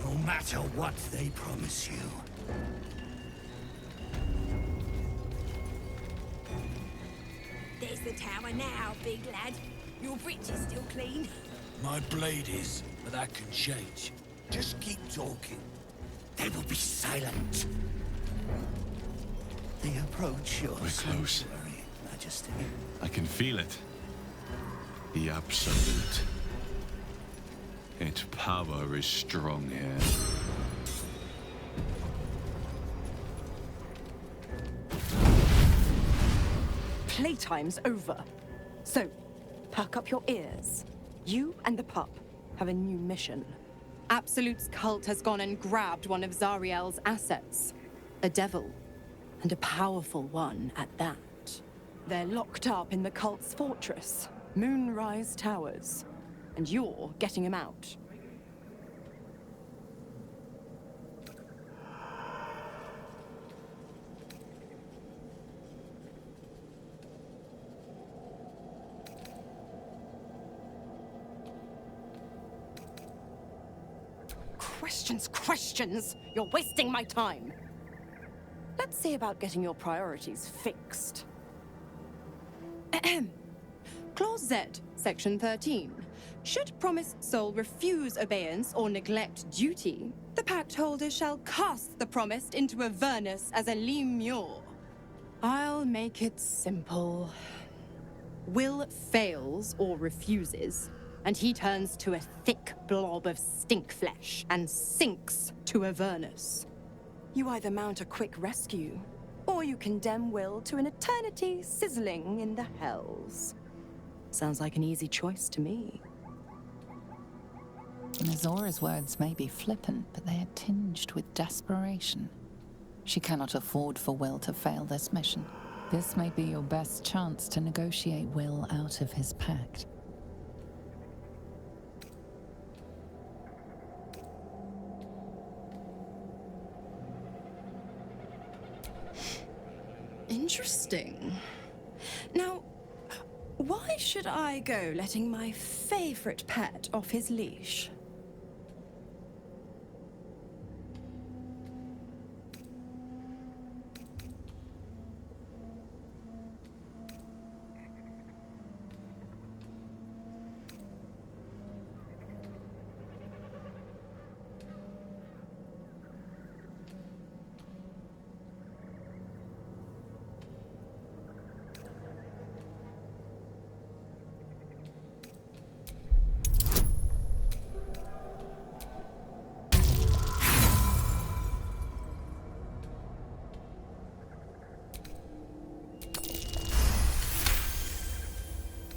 [SPEAKER 16] no matter what they promise you.
[SPEAKER 20] There's the tower now, big lad. Your bridge is still clean.
[SPEAKER 11] My blade is, but that can change. Just keep talking.
[SPEAKER 16] they will be silent. They approach your sanctuary, Majesty.
[SPEAKER 4] I can feel it. The absolute. Its power is strong here.
[SPEAKER 21] Playtime's over. So, perk up your ears. You and the pup have a new mission. Absolute's cult has gone and grabbed one of Zariel's assets. A devil. And a powerful one at that. They're locked up in the cult's fortress, Moonrise Towers. And you're getting him out. Questions! You're wasting my time! Let's see about getting your priorities fixed. Clause Z, Section 13. Should promised soul refuse obeyance or neglect duty, the pact holder shall cast the promised into Avernus as a lemure. I'll make it simple. Will fails or refuses, and he turns to a thick blob of stink flesh and sinks to Avernus. You either mount a quick rescue, or you condemn Will to an eternity sizzling in the hells. Sounds like an easy choice to me.
[SPEAKER 1] Mizora's words may be flippant, but they are tinged with desperation. She cannot afford for Will to fail this mission. This may be your best chance to negotiate Will out of his pact.
[SPEAKER 21] Interesting. Now, why should I go letting my favorite pet off his leash?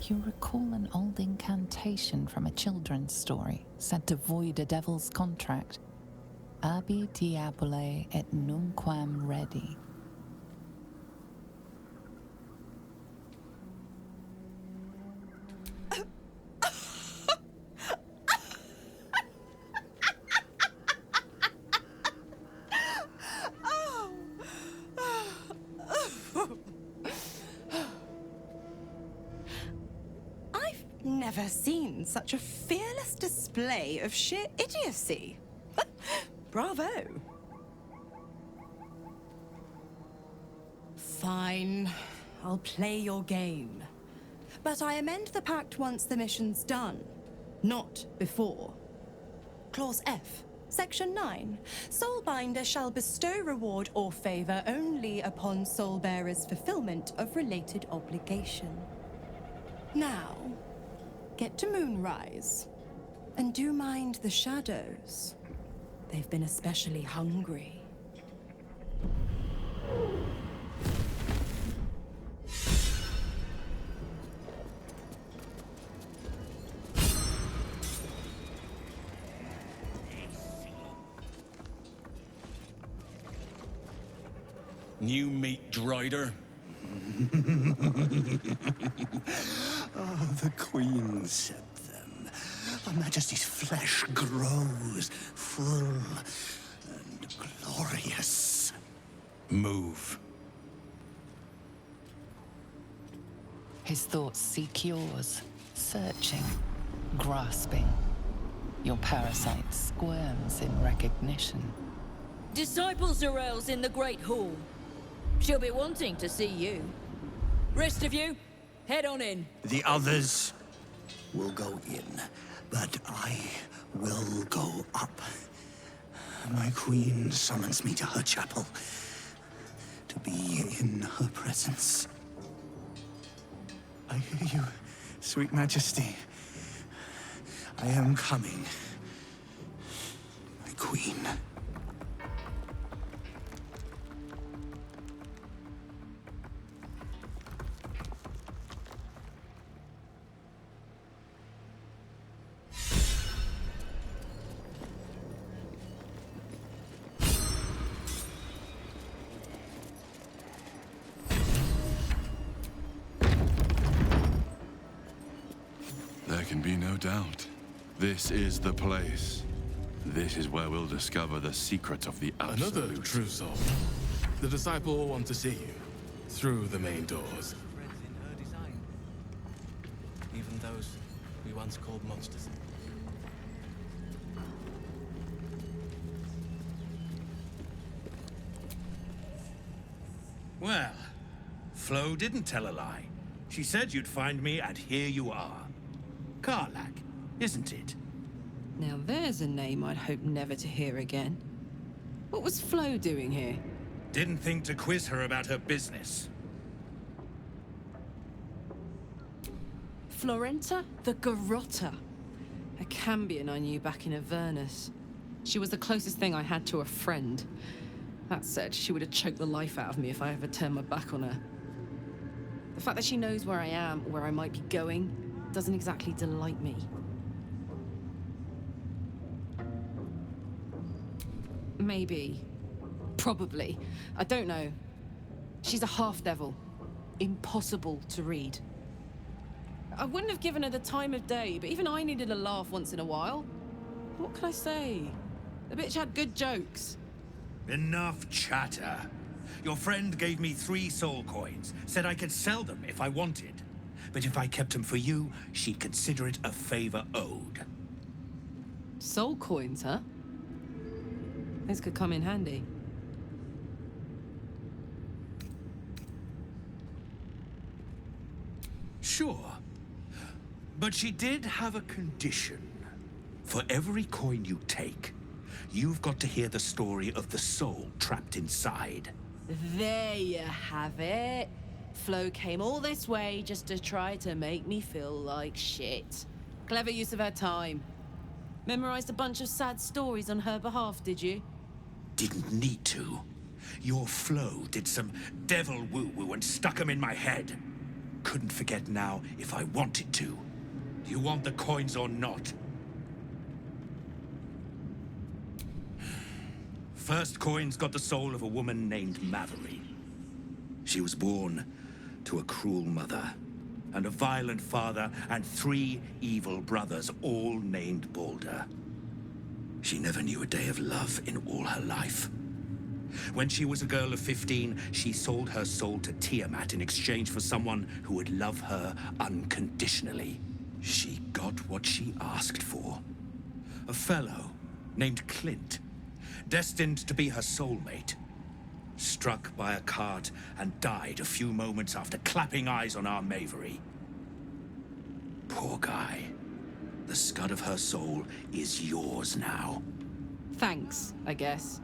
[SPEAKER 1] You recall an old incantation from a children's story said to void a devil's contract. Abi diabole et nunquam redi.
[SPEAKER 21] Never seen such a fearless display of sheer idiocy. Bravo. Fine, I'll play your game. But I amend the pact once the mission's done, not before. Clause F, Section 9. Soulbinder shall bestow reward or favor only upon soulbearer's fulfillment of related obligation. Now, get to Moonrise. And do mind the shadows. They've been especially hungry.
[SPEAKER 11] New meat drider.
[SPEAKER 16] Oh, the Queen said them. Her Majesty's flesh grows full and glorious.
[SPEAKER 11] Move.
[SPEAKER 1] His thoughts seek yours, searching, grasping. Your parasite squirms in recognition.
[SPEAKER 22] Disciple Zarel's in the Great Hall. She'll be wanting to see you. Rest of you, head on in.
[SPEAKER 16] The others will go in, but I will go up. My queen summons me to her chapel, to be in her presence. I hear you, sweet majesty. I am coming. My queen.
[SPEAKER 4] There can be no doubt. This is the place. This is where we'll discover the secret of the Absolute.
[SPEAKER 3] Another true soul. The disciple will want to see you through the main doors.
[SPEAKER 5] Friends in her design. Even those we once called monsters.
[SPEAKER 18] Well, Flo didn't tell a lie. She said you'd find me, and here you are. Karlach, isn't it?
[SPEAKER 8] Now there's a name I'd hope never to hear again. What was Flo doing here?
[SPEAKER 18] Didn't think to quiz her about her business.
[SPEAKER 8] Florenta the Garotta. A Cambion I knew back in Avernus. She was the closest thing I had to a friend. That said, she would have choked the life out of me if I ever turned my back on her. The fact that she knows where I am, or where I might be going, doesn't exactly delight me. Maybe. Probably. I don't know. She's a half-devil. Impossible to read. I wouldn't have given her the time of day, but even I needed a laugh once in a while. What can I say? The bitch had good jokes.
[SPEAKER 18] Enough chatter. Your friend gave me 3 soul coins, said I could sell them if I wanted. But if I kept them for you, she'd consider it a favor owed.
[SPEAKER 8] Soul coins, huh? This could come in handy.
[SPEAKER 18] Sure. But she did have a condition. For every coin you take, you've got to hear the story of the soul trapped inside.
[SPEAKER 8] There you have it. Flo came all this way just to try to make me feel like shit. Clever use of her time. Memorized a bunch of sad stories on her behalf, did you?
[SPEAKER 18] Didn't need to. Your Flo did some devil woo-woo and stuck 'em in my head. Couldn't forget now if I wanted to. Do you want the coins or not? First coin's got the soul of a woman named Maveri. She was born to a cruel mother, and a violent father, and 3 evil brothers, all named Baldur. She never knew a day of love in all her life. When she was a girl of 15, she sold her soul to Tiamat in exchange for someone who would love her unconditionally. She got what she asked for. A fellow named Clint, destined to be her soulmate. Struck by a cart and died a few moments after clapping eyes on our Maveri. Poor guy. The scud of her soul is yours now.
[SPEAKER 8] Thanks, I guess.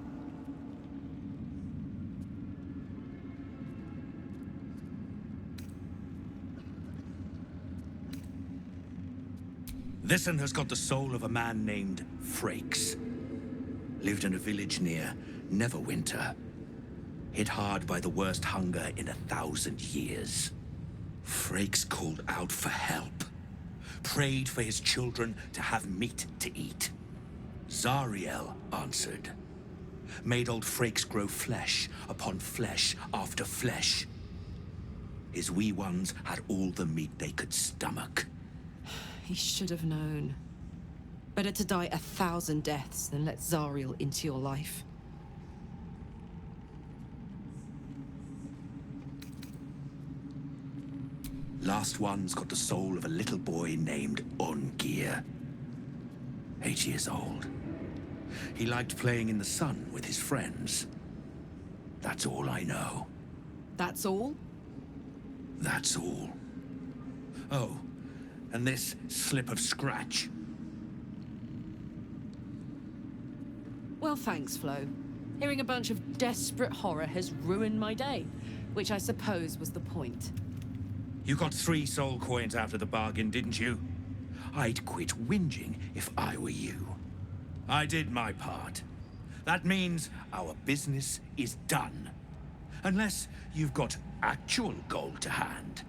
[SPEAKER 18] This one has got the soul of a man named Frakes. Lived in a village near Neverwinter. Hit hard by the worst hunger in 1,000 years. Frakes called out for help. Prayed for his children to have meat to eat. Zariel answered. Made old Frakes grow flesh upon flesh after flesh. His wee ones had all the meat they could stomach.
[SPEAKER 8] He should have known. Better to die 1,000 deaths than let Zariel into your life.
[SPEAKER 18] Last one's got the soul of a little boy named Ungir. 8 years old. He liked playing in the sun with his friends. That's all I know.
[SPEAKER 8] That's all?
[SPEAKER 18] That's all. Oh, and this slip of scratch.
[SPEAKER 8] Well, thanks, Flo. Hearing a bunch of desperate horror has ruined my day, which I suppose was the point.
[SPEAKER 11] You got 3 soul coins out of the bargain, didn't you? I'd quit whinging if I were you. I did my part. That means our business is done. Unless you've got actual gold to hand.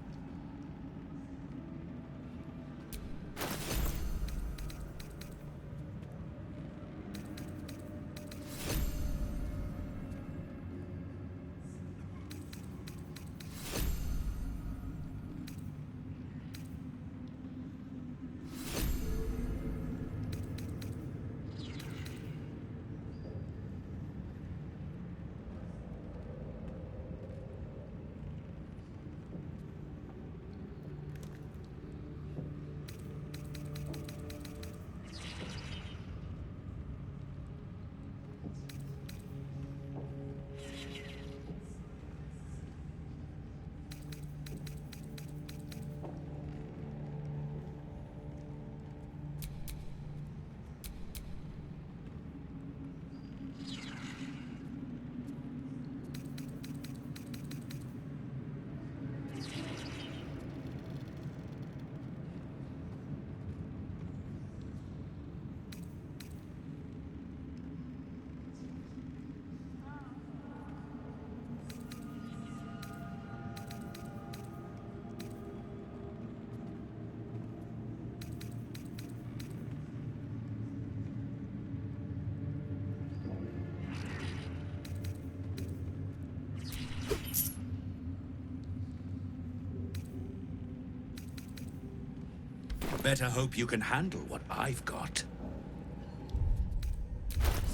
[SPEAKER 11] Better hope you can handle what I've got.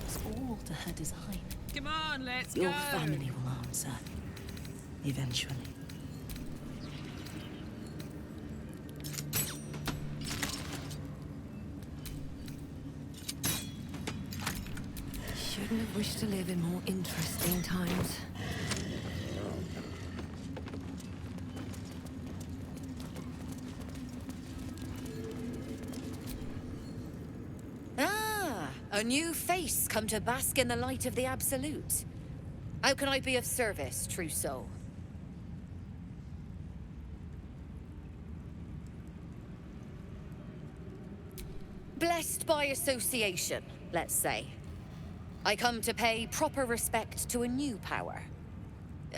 [SPEAKER 17] It's all to her design.
[SPEAKER 8] Come on, let's
[SPEAKER 17] Your
[SPEAKER 8] go!
[SPEAKER 17] family will answer. Eventually. Shouldn't have wished to live in more interesting times.
[SPEAKER 9] A new face come to bask in the light of the Absolute. How can I be of service, true soul? Blessed by association, let's say. I come to pay proper respect to a new power.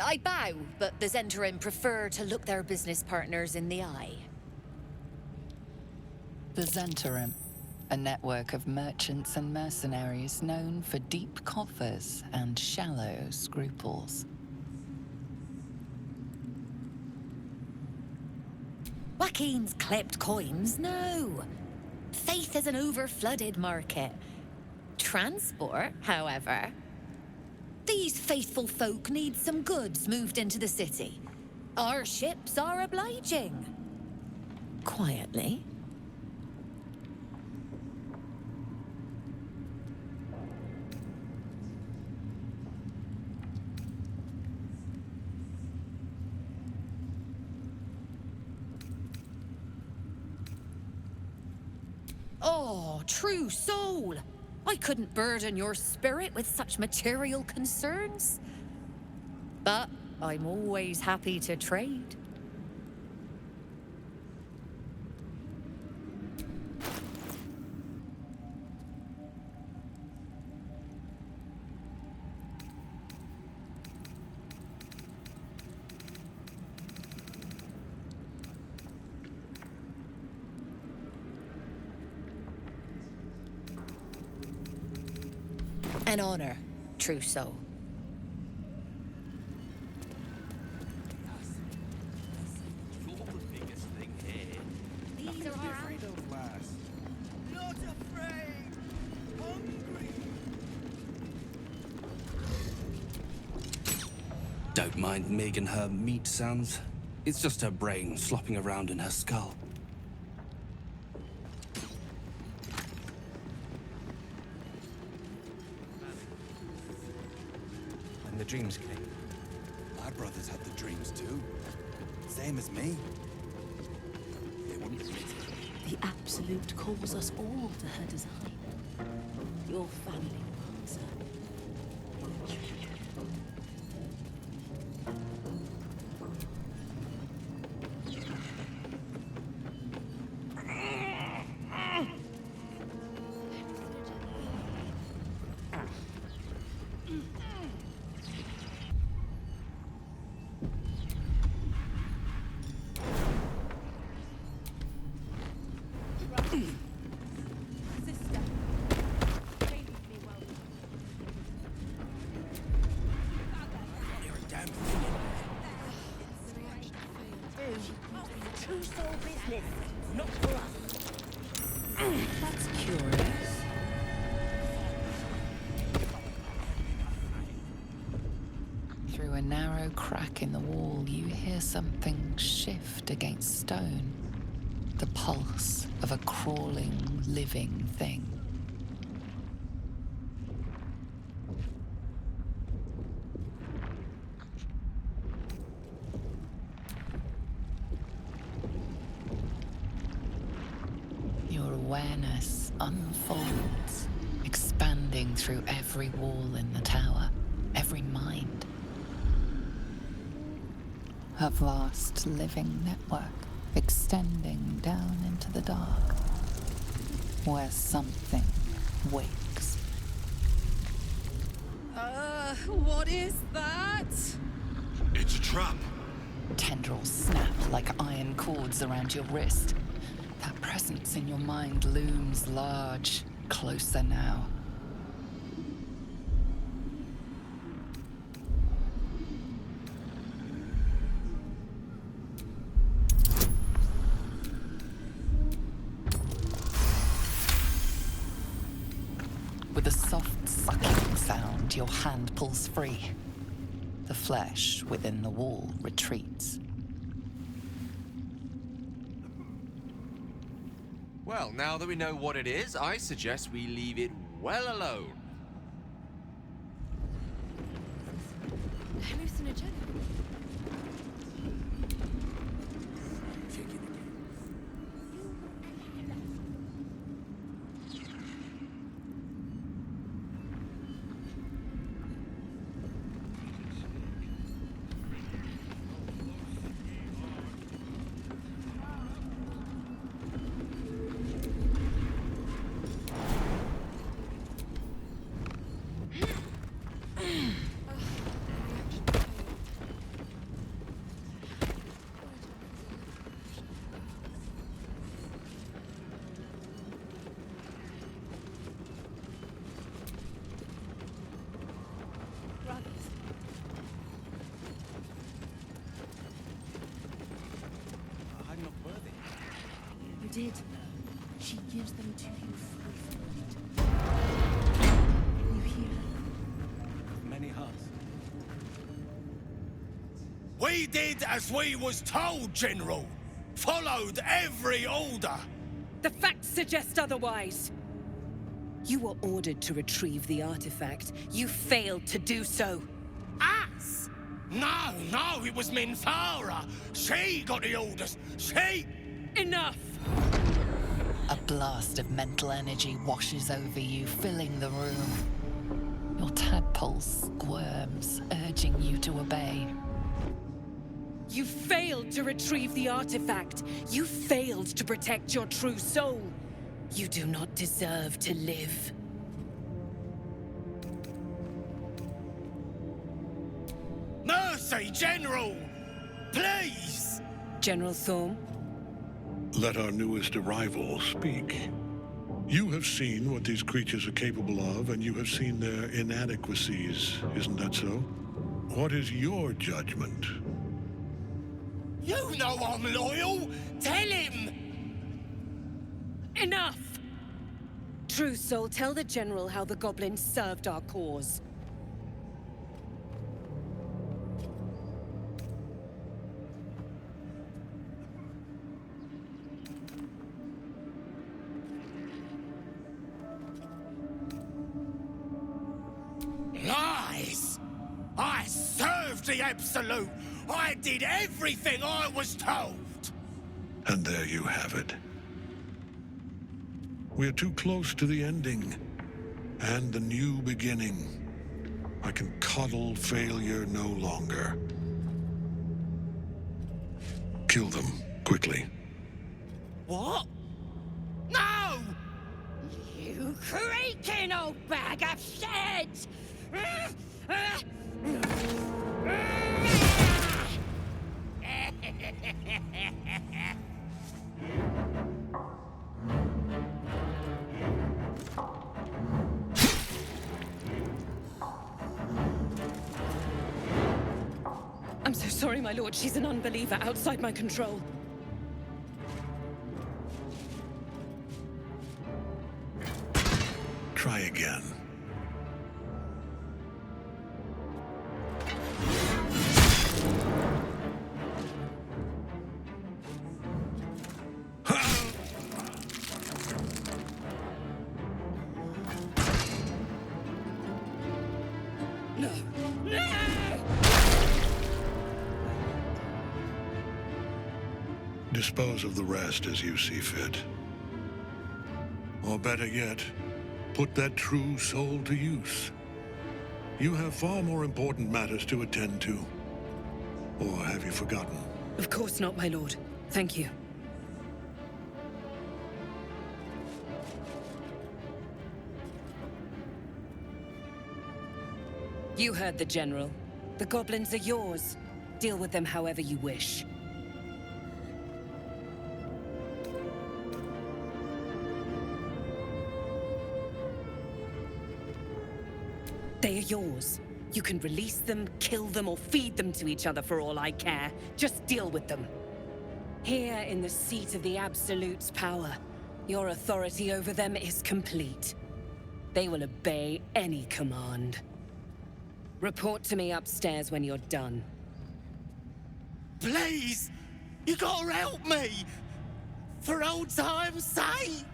[SPEAKER 9] I bow, but the Zentarim prefer to look their business partners in the eye.
[SPEAKER 1] The Zentarim, a network of merchants and mercenaries known for deep coffers and shallow scruples.
[SPEAKER 9] Joaquin's clipped coins? No. Faith is an over-flooded market. Transport, however. These faithful folk need some goods moved into the city. Our ships are obliging. Quietly. Oh, true soul! I couldn't burden your spirit with such material concerns. But I'm always happy to trade. An honor, true soul.
[SPEAKER 18] You're the biggest thing here.
[SPEAKER 9] These are our
[SPEAKER 18] afraid of, lass. Not afraid. Hungry.
[SPEAKER 5] Don't mind Meg and her meat sounds. It's just her brain flopping around in her skull. When the dreams came.
[SPEAKER 18] My brothers had the dreams too. Same as me. They wouldn't admit it.
[SPEAKER 17] The Absolute calls us all to her design. Your family will answer.
[SPEAKER 20] true soul business, not for us.
[SPEAKER 1] That's curious. Through a narrow crack in the wall, you hear something shift against stone. The pulse of a crawling, living thing. Your awareness unfolds, expanding through every wall in the tower, every mind. A vast living network extending down into the dark, where something wakes.
[SPEAKER 8] What is that?
[SPEAKER 4] It's a trap.
[SPEAKER 1] Tendrils snap like iron cords around your wrist. That presence in your mind looms large, closer now. With a soft sucking sound, your hand pulls free. The flesh within the wall retreats.
[SPEAKER 10] Well, now that we know what it is, I suggest we leave it well alone.
[SPEAKER 12] Hallucinogenic.
[SPEAKER 17] Did. She gives them to you free. You hear?
[SPEAKER 15] Many hearts.
[SPEAKER 18] We did as we was told, General. Followed every order.
[SPEAKER 13] The facts suggest otherwise. You were ordered to retrieve the artifact. You failed to do so.
[SPEAKER 18] Us? No, it was Minthara. She got the orders. She...
[SPEAKER 13] Enough!
[SPEAKER 1] A blast of mental energy washes over you, filling the room. Your tadpole squirms, urging you to obey.
[SPEAKER 13] You failed to retrieve the artifact. You failed to protect your true soul. You do not deserve to live.
[SPEAKER 18] Mercy, General! Please!
[SPEAKER 13] General Thorm?
[SPEAKER 19] Let our newest arrival speak. You have seen what these creatures are capable of, and you have seen their inadequacies, isn't that so? What is your judgment?
[SPEAKER 18] You know I'm loyal! Tell him!
[SPEAKER 13] Enough! True Soul, tell the General how the goblins served our cause.
[SPEAKER 18] Lies! I served the Absolute! I did everything I was told!
[SPEAKER 19] And there you have it. We're too close to the ending, and the new beginning. I can coddle failure no longer. Kill them, quickly.
[SPEAKER 18] What? No! You creaking old bag of shit!
[SPEAKER 13] I'm so sorry, my lord. She's an unbeliever outside my control.
[SPEAKER 19] try again. Dispose of the rest as you see fit. Or better yet, put that true soul to use. You have far more important matters to attend to. Or have you forgotten?
[SPEAKER 13] Of course not, my lord. Thank you. You heard the General. The goblins are yours. Deal with them however you wish. They are yours. You can release them, kill them, or feed them to each other for all I care. Just deal with them. Here in the seat of the Absolute's power, your authority over them is complete. They will obey any command. Report to me upstairs when you're done.
[SPEAKER 18] Please! You gotta help me! For old time's sake!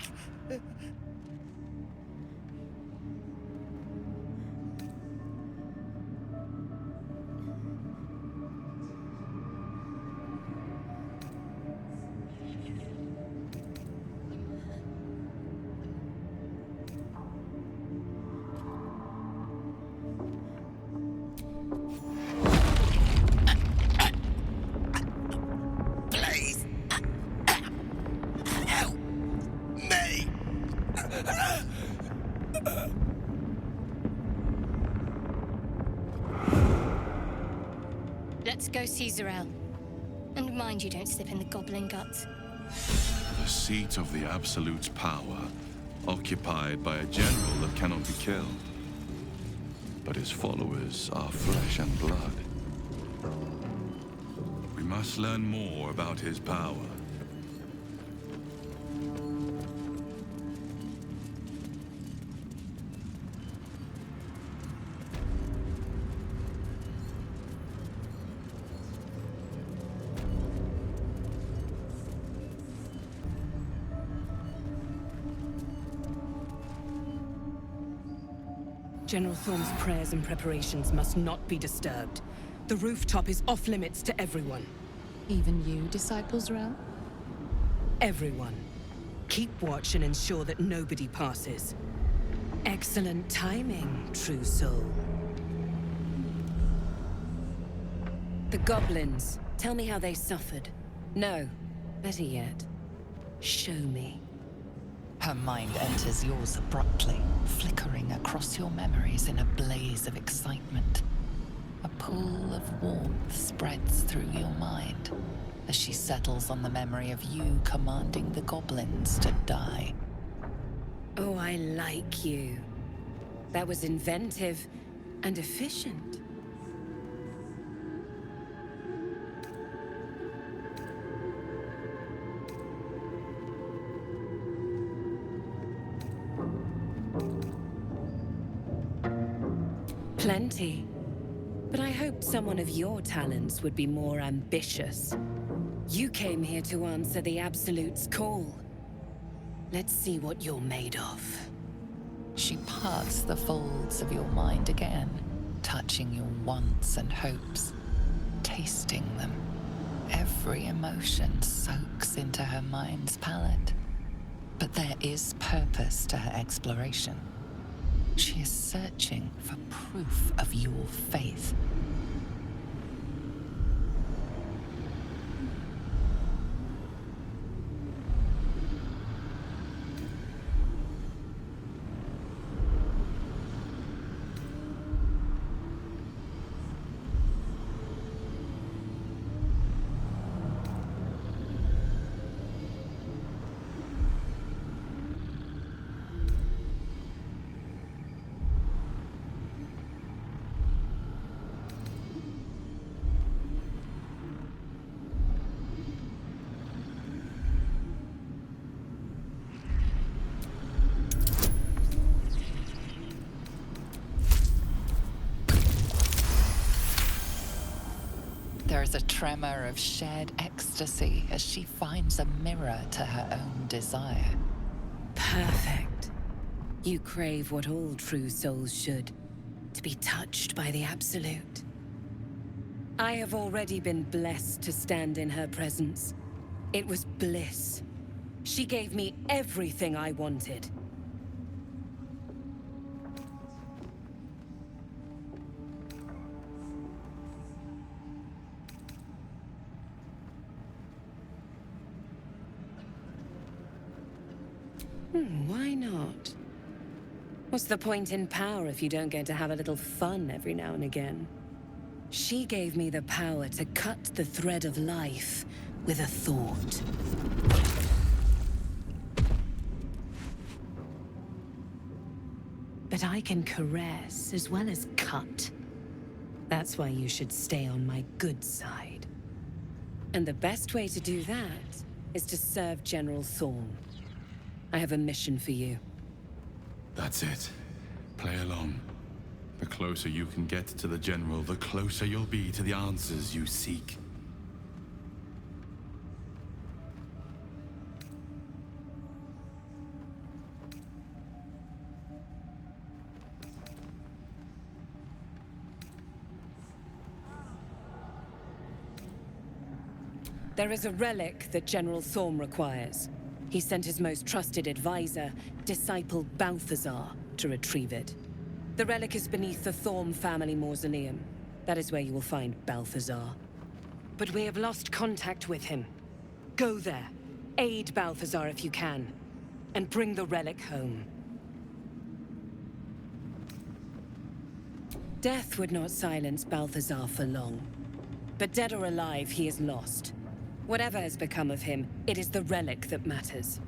[SPEAKER 7] Let's go see Zarel. And mind you don't slip in the goblin guts.
[SPEAKER 4] The seat of the Absolute's power, occupied by a general that cannot be killed. But his followers are flesh and blood. We must learn more about his power.
[SPEAKER 13] General Thorm's prayers and preparations must not be disturbed. The rooftop is off limits to everyone.
[SPEAKER 1] Even you, Disciples Realm?
[SPEAKER 13] Everyone. Keep watch and ensure that nobody passes. Excellent timing, true soul. The goblins. Tell me how they suffered. No, better yet, show me.
[SPEAKER 1] Her mind enters yours abruptly, flickering across your memories in a blaze of excitement. A pool of warmth spreads through your mind as she settles on the memory of you commanding the goblins to die.
[SPEAKER 13] Oh, I like you. That was inventive and efficient. Plenty. But I hoped someone of your talents would be more ambitious. You came here to answer the Absolute's call. Let's see what you're made of.
[SPEAKER 1] She parts the folds of your mind again, touching your wants and hopes, tasting them. Every emotion soaks into her mind's palette. But there is purpose to her exploration. She is searching for proof of your faith. is a tremor of shared ecstasy as she finds a mirror to her own desire.
[SPEAKER 13] Perfect. You crave what all true souls should, to be touched by the Absolute. I have already been blessed to stand in her presence. It was bliss. She gave me everything I wanted. Why not? What's the point in power if you don't get to have a little fun every now and again? She gave me the power to cut the thread of life with a thought. But I can caress as well as cut. That's why you should stay on my good side. And the best way to do that is to serve General Thorm. I have a mission for you.
[SPEAKER 4] That's it. Play along. The closer you can get to the General, the closer you'll be to the answers you seek.
[SPEAKER 13] There is a relic that General Thorm requires. He sent his most trusted advisor, disciple Balthazar, to retrieve it. The relic is beneath the Thorm family mausoleum. That is where you will find Balthazar. But we have lost contact with him. Go there, aid Balthazar if you can, and bring the relic home. Death would not silence Balthazar for long. But dead or alive, he is lost. Whatever has become of him, it is the relic that matters.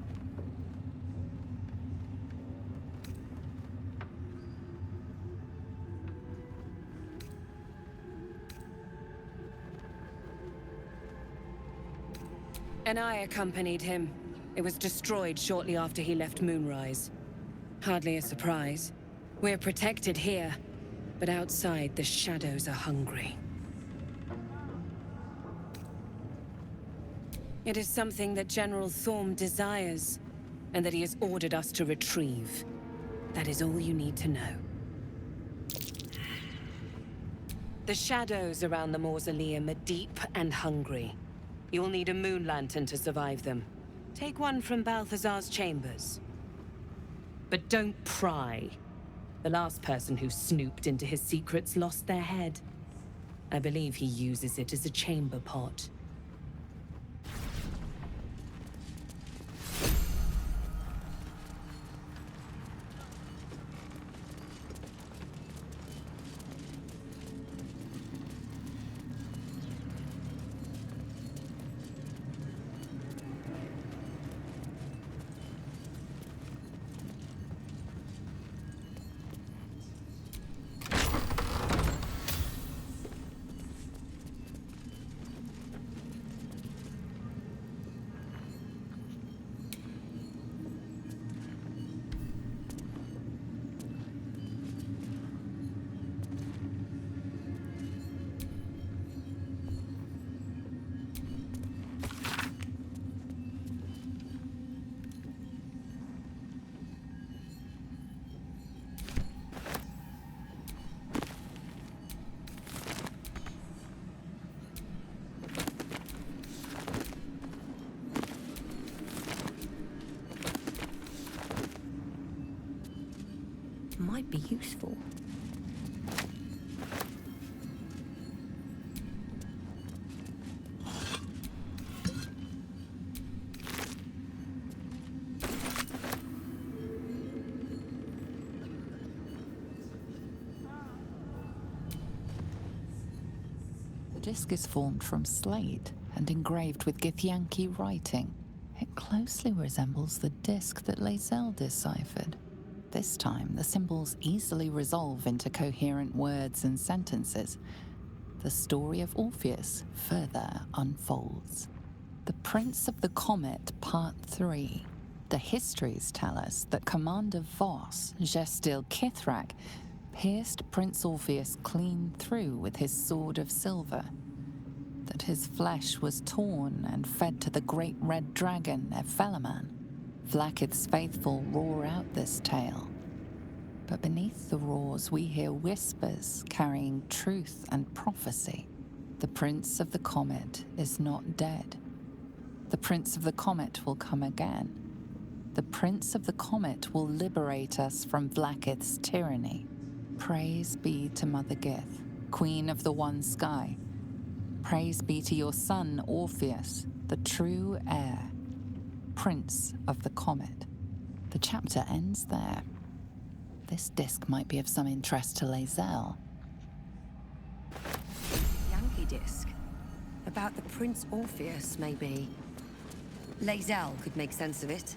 [SPEAKER 13] And I accompanied him. It was destroyed shortly after he left Moonrise. Hardly a surprise. We're protected here, but outside the shadows are hungry. It is something that General Thorm desires, and that he has ordered us to retrieve. That is all you need to know. The shadows around the mausoleum are deep and hungry. You'll need a moon lantern to survive them. Take one from Balthazar's chambers. But don't pry. The last person who snooped into his secrets lost their head. I believe he uses it as a chamber pot.
[SPEAKER 17] Might be useful.
[SPEAKER 1] The disc is formed from slate and engraved with Githyanki writing. It closely resembles the disc that Lae'zel deciphered. This time, the symbols easily resolve into coherent words and sentences. The story of Orpheus further unfolds. The Prince of the Comet, Part 3. The histories tell us that Commander Voss, Gestil Kithrak, pierced Prince Orpheus clean through with his sword of silver. that his flesh was torn and fed to the great red dragon Efelaman. Vlaakith's faithful roar out this tale. But beneath the roars we hear whispers carrying truth and prophecy. The Prince of the Comet is not dead. The Prince of the Comet will come again. The Prince of the Comet will liberate us from Vlaakith's tyranny. Praise be to Mother Gith, Queen of the One Sky. Praise be to your son Orpheus, the true heir, Prince of the Comet. The chapter ends there. This disc might be of some interest to Lae'zel.
[SPEAKER 17] Yankee disc. About the Prince Orpheus, maybe. Lae'zel could make sense of it.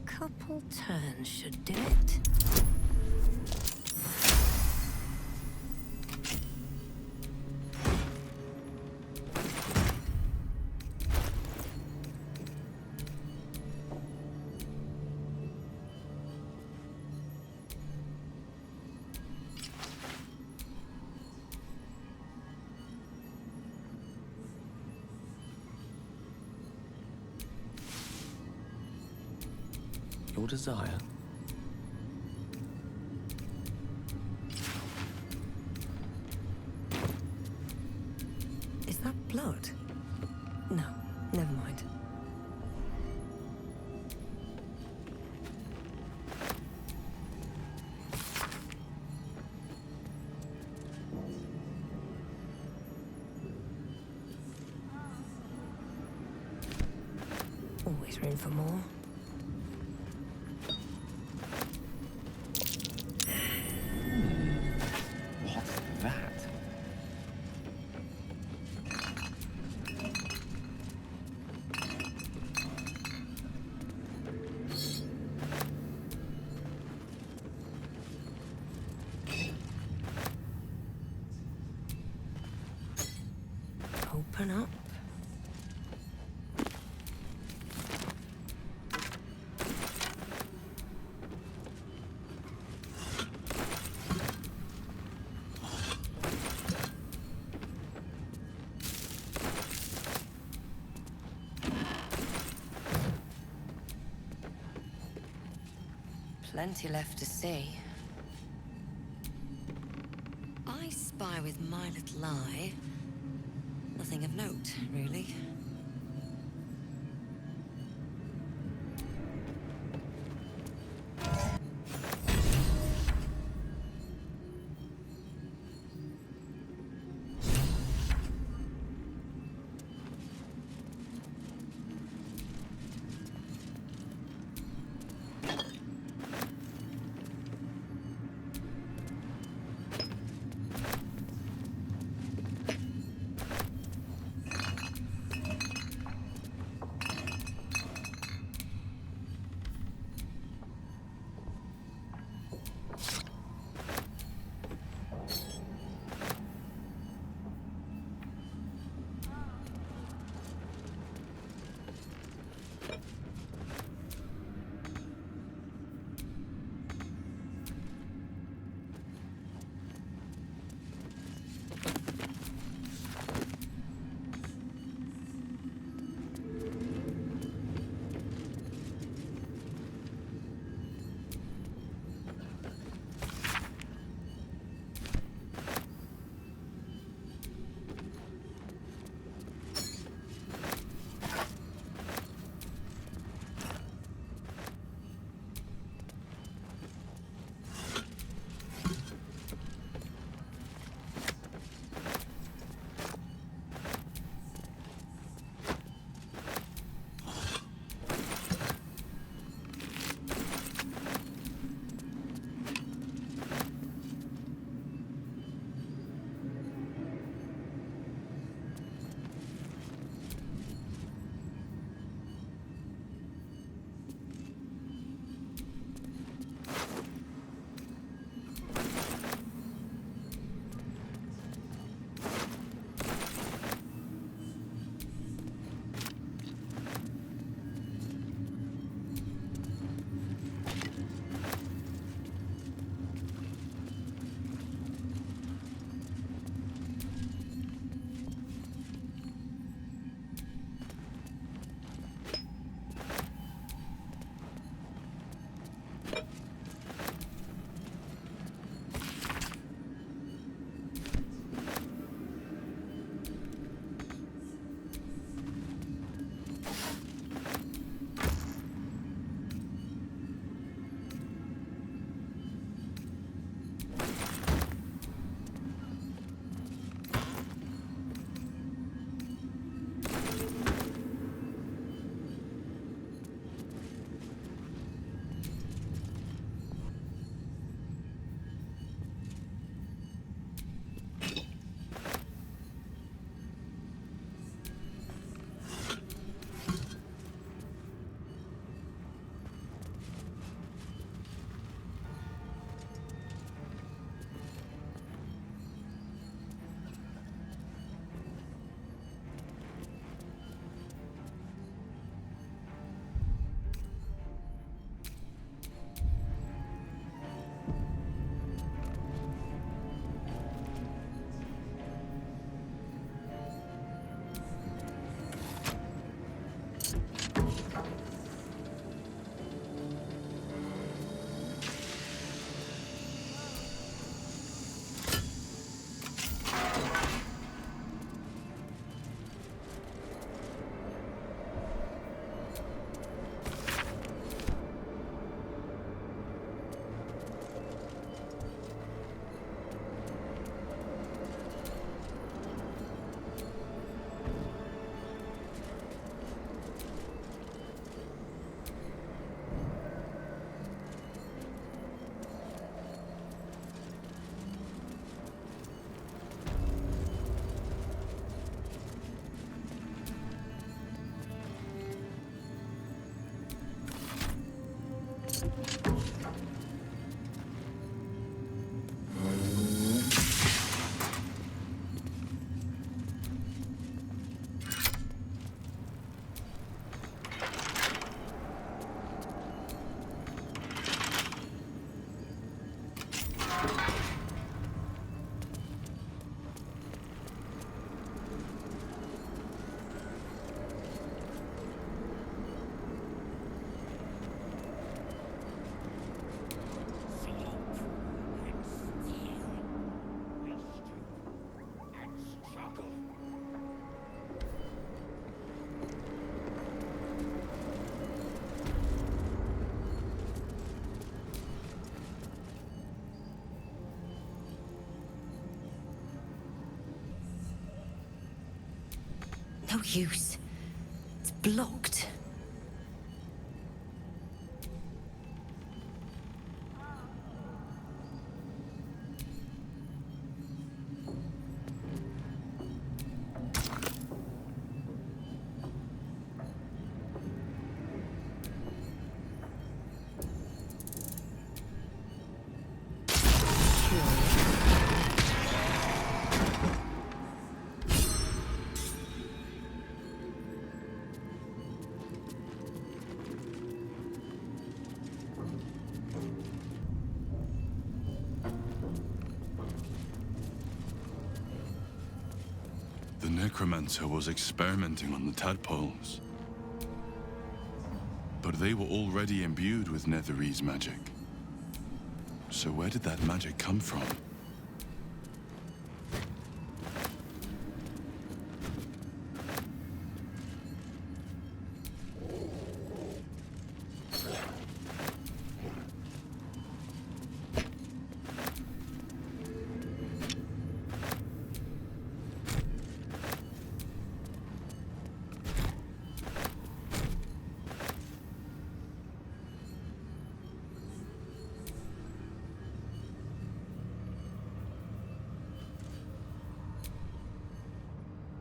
[SPEAKER 17] Couple turns should do it.
[SPEAKER 10] Your desire?
[SPEAKER 17] Is that blood? No, never mind. Always room for more. Open up. Plenty left to see. I spy with my little eye. Nothing of note, really.
[SPEAKER 9] No use. It's blocked.
[SPEAKER 4] The necromancer was experimenting on the tadpoles. But they were already imbued with Netherese magic. So where did that magic come from?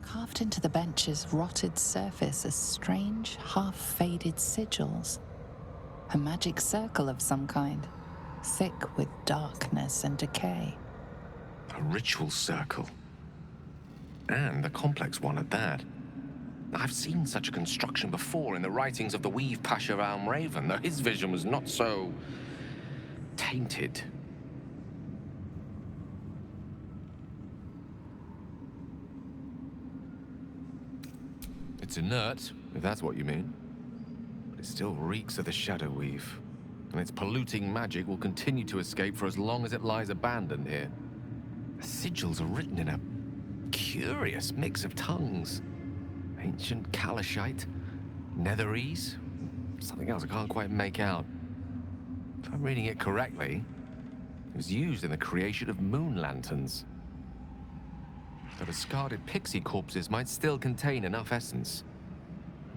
[SPEAKER 1] Carved into the bench's rotted surface are strange, half-faded sigils. A magic circle of some kind, thick with darkness and decay.
[SPEAKER 10] A ritual circle. And a complex one at that. I've seen such a construction before in the writings of the Weave Pasha Raven, though his vision was not so tainted. It's inert, if that's what you mean. But it still reeks of the Shadow Weave. And its polluting magic will continue to escape for as long as it lies abandoned here. The sigils are written in a curious mix of tongues. Ancient Kalashite, Netherese, something else I can't quite make out. If I'm reading it correctly, it was used in the creation of moon lanterns. The discarded pixie corpses might still contain enough essence.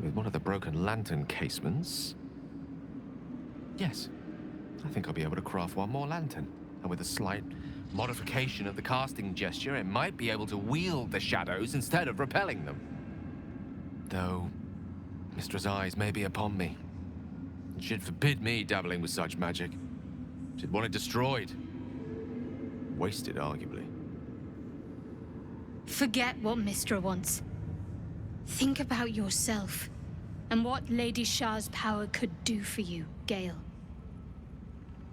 [SPEAKER 10] With one of the broken lantern casements... Yes, I think I'll be able to craft one more lantern. And with a slight modification of the casting gesture, it might be able to wield the shadows instead of repelling them. Though, Mistress' eyes may be upon me. And she'd forbid me dabbling with such magic. She'd want it destroyed. Wasted, arguably.
[SPEAKER 7] Forget what Mistra wants. Think about yourself and what Lady Shah's power could do for you, Gale.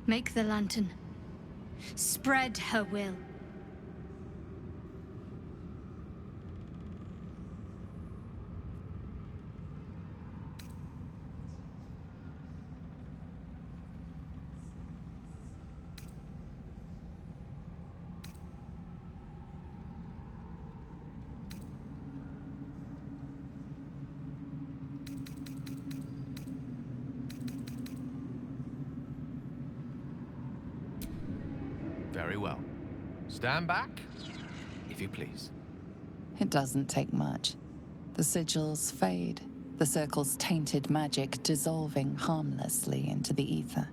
[SPEAKER 7] Make the lantern. Spread her will.
[SPEAKER 10] Very well. Stand back, if you please.
[SPEAKER 1] It doesn't take much. The sigils fade, the circle's tainted magic dissolving harmlessly into the ether.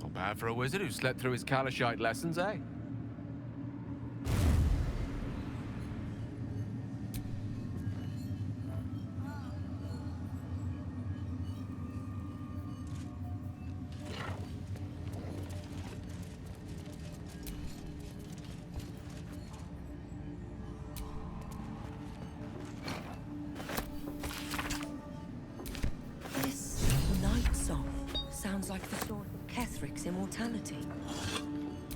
[SPEAKER 10] Not bad for a wizard who slept through his Kalashite lessons, eh?
[SPEAKER 17] sounds like the source of Kethric's immortality.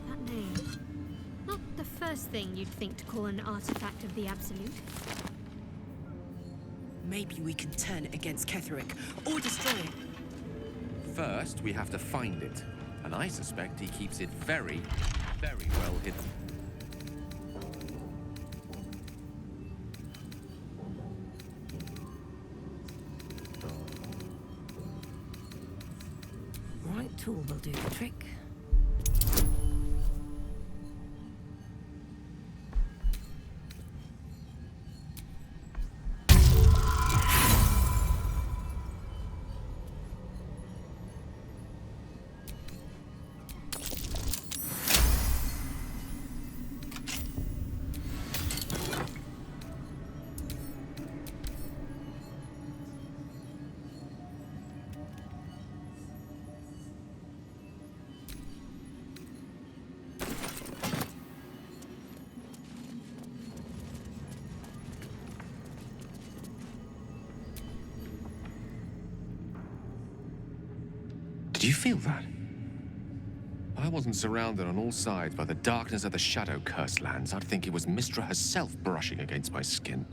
[SPEAKER 12] That name. Not the first thing you'd think to call an artifact of the Absolute.
[SPEAKER 13] Maybe we can turn it against Ketheric, or destroy it.
[SPEAKER 10] First, we have to find it. And I suspect he keeps it very, very well hidden.
[SPEAKER 17] Right tool will do the trick.
[SPEAKER 10] Do you feel that? If I wasn't surrounded on all sides by the darkness of the shadow-cursed lands, I'd think it was Mystra herself brushing against my skin.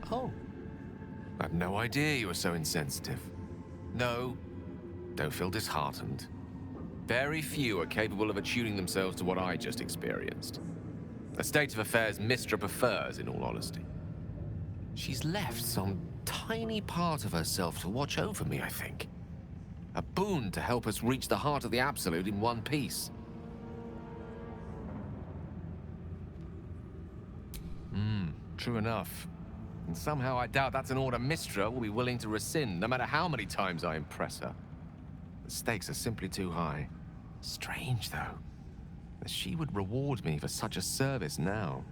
[SPEAKER 10] Oh. I had no idea you were so insensitive. No, don't feel disheartened. Very few are capable of attuning themselves to what I just experienced. A state of affairs Mystra prefers, in all honesty. She's left some tiny part of herself to watch over me, I think. A boon to help us reach the heart of the Absolute in one piece. True enough. And somehow I doubt that's an order Mystra will be willing to rescind, no matter how many times I impress her. The stakes are simply too high. Strange, though, that she would reward me for such a service now.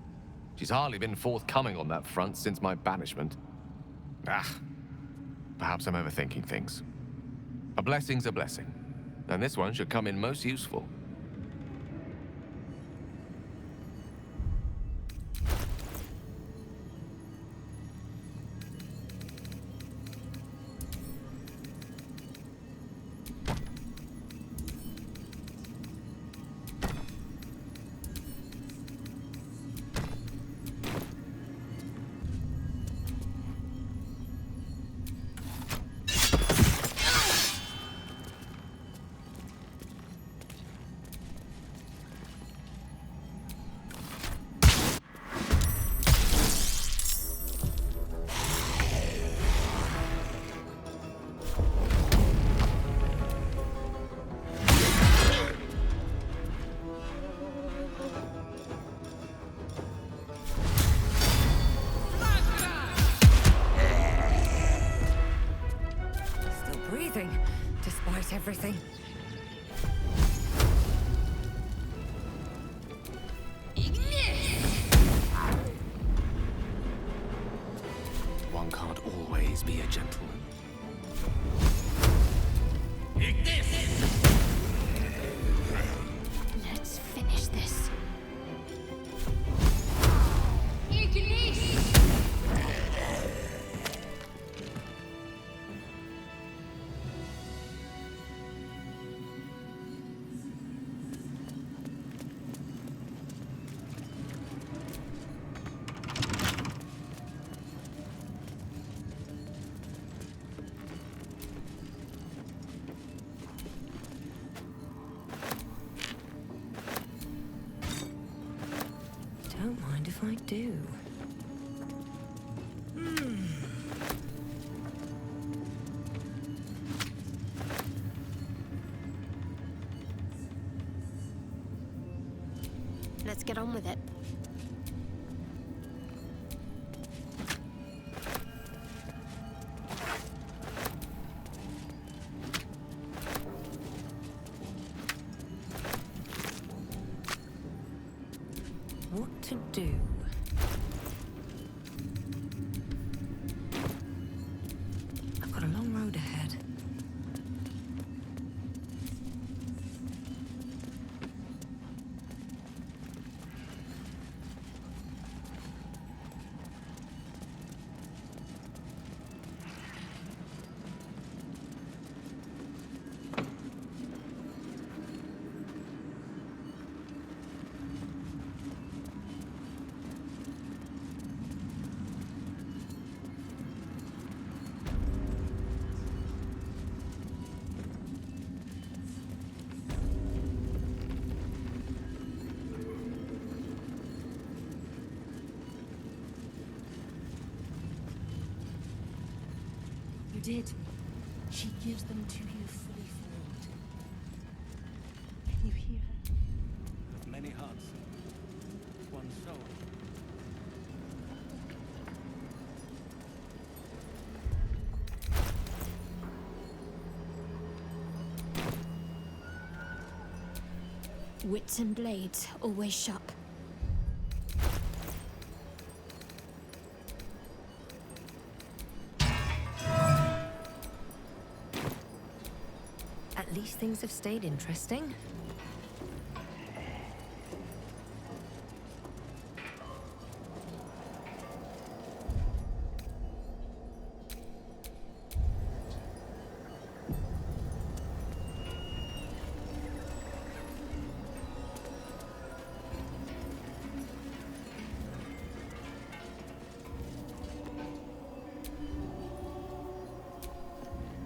[SPEAKER 10] She's hardly been forthcoming on that front since my banishment. Perhaps I'm overthinking things. A blessing's a blessing, and this one should come in most useful.
[SPEAKER 17] Despite everything.
[SPEAKER 10] One can't always be a gentleman.
[SPEAKER 12] Let's finish this.
[SPEAKER 17] Don't mind if I do.
[SPEAKER 12] Let's get on with it.
[SPEAKER 17] what to do. I've got a long road ahead.
[SPEAKER 6] Did. She gives them to you fully formed. Can you hear her?
[SPEAKER 5] Of many hearts, one soul.
[SPEAKER 7] Wits and blades, always sharp.
[SPEAKER 17] At least things have stayed interesting.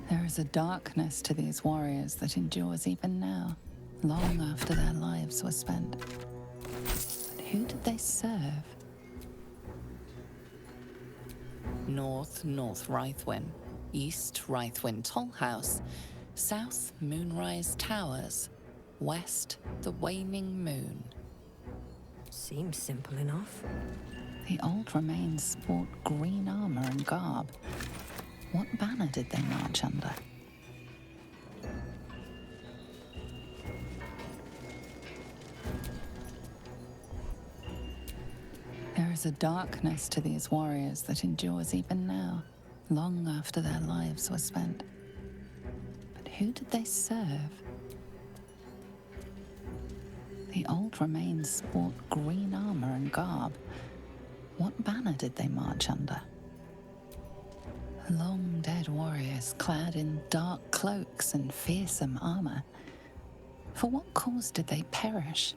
[SPEAKER 1] There is a darkness to these warriors that endures even now, long after their lives were spent. But who did they serve? North Rythwin, East Rythwin Tollhouse, South Moonrise Towers, West the Waning Moon.
[SPEAKER 17] Seems simple enough.
[SPEAKER 1] The old remains sport green armor and garb. What banner did they march under? There is a darkness to these warriors that endures even now, long after their lives were spent. But who did they serve? The old remains sport green armor and garb. What banner did they march under? Long dead warriors clad in dark cloaks and fearsome armor. For what cause did they perish?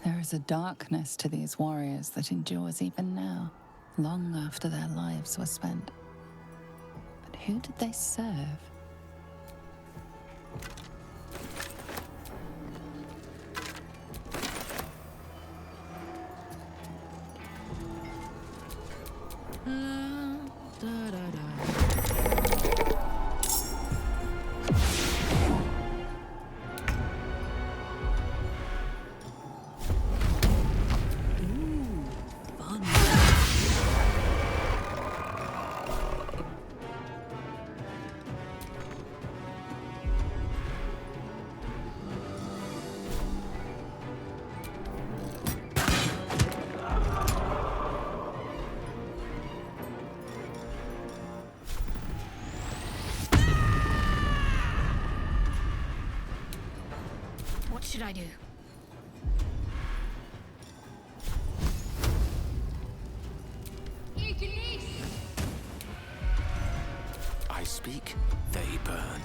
[SPEAKER 1] There is a darkness to these warriors that endures even now, long after their lives were spent. But who did they serve?
[SPEAKER 7] What should I do?
[SPEAKER 14] I speak, they burn.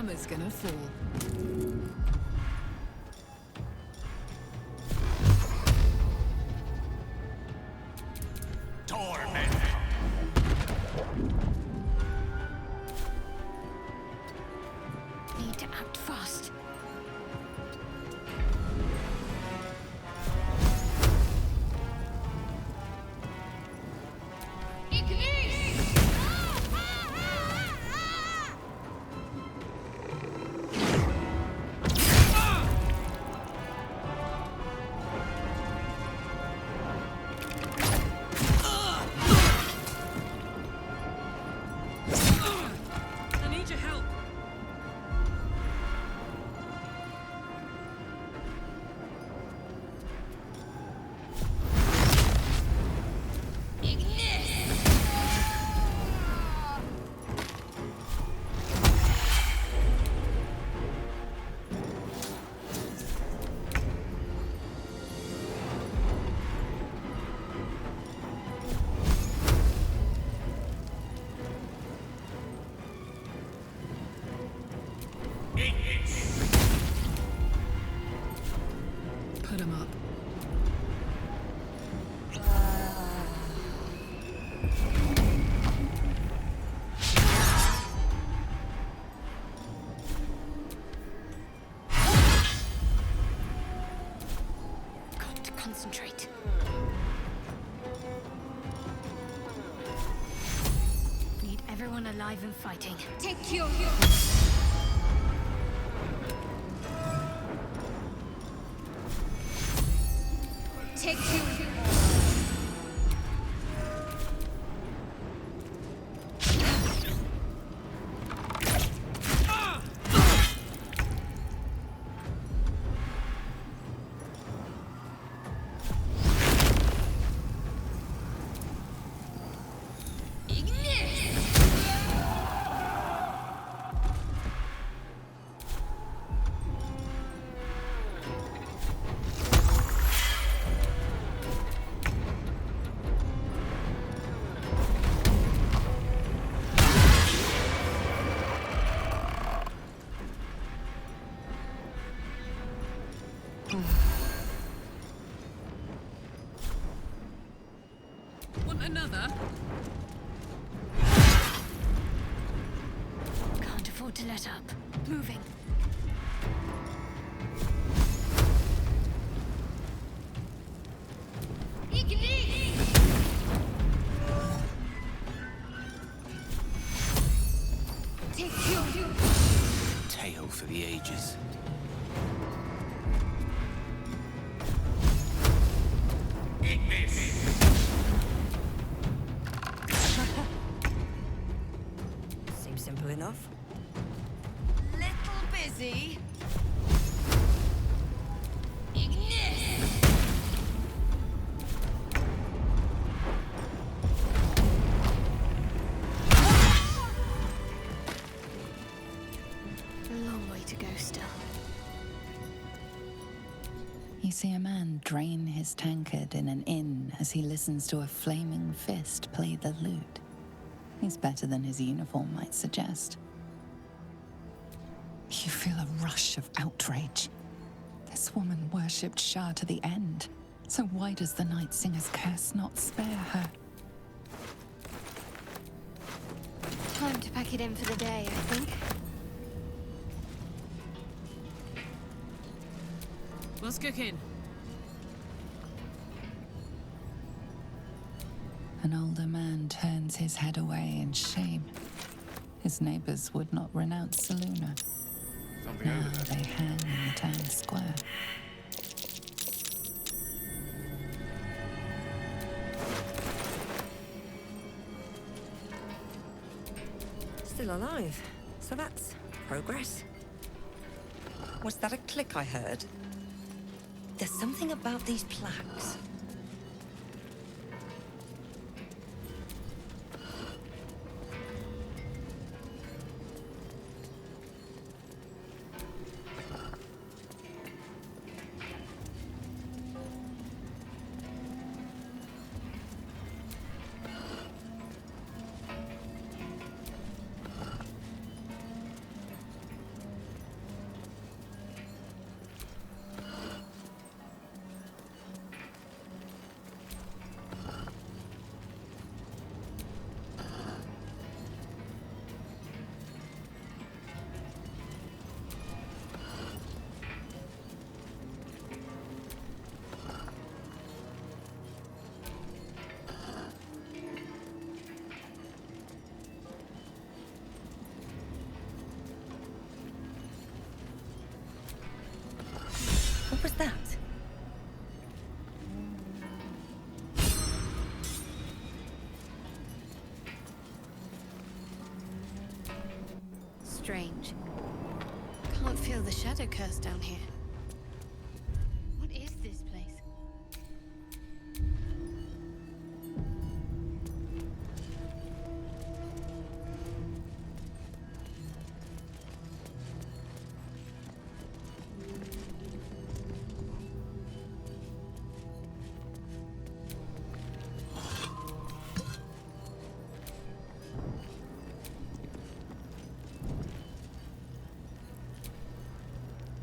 [SPEAKER 8] hammer's gonna fall.
[SPEAKER 7] Need to act fast.
[SPEAKER 8] I need your help. Put him up.
[SPEAKER 7] Got to concentrate. Need everyone alive and fighting. Take your... Take you.
[SPEAKER 8] Want another?
[SPEAKER 7] Can't afford to let up. Moving. Take you.
[SPEAKER 14] Tale for the ages.
[SPEAKER 17] Seems simple enough.
[SPEAKER 22] Little busy.
[SPEAKER 7] A long way to go still.
[SPEAKER 1] You see a man drain his tankard in an inn as he listens to a flaming fist play the lute. He's better than his uniform might suggest. You feel a rush of outrage. This woman worshipped Shah to the end. So why does the Night Singer's curse not spare her?
[SPEAKER 7] Time to pack it in for the day, I think.
[SPEAKER 8] What's cooking?
[SPEAKER 1] An older man turns his head away in shame. His neighbors would not renounce Saluna. Now they hang in the town square.
[SPEAKER 17] Still alive. So that's progress. Was that a click I heard? There's something about these plaques.
[SPEAKER 7] strange. Can't feel the shadow curse down here. What is this place?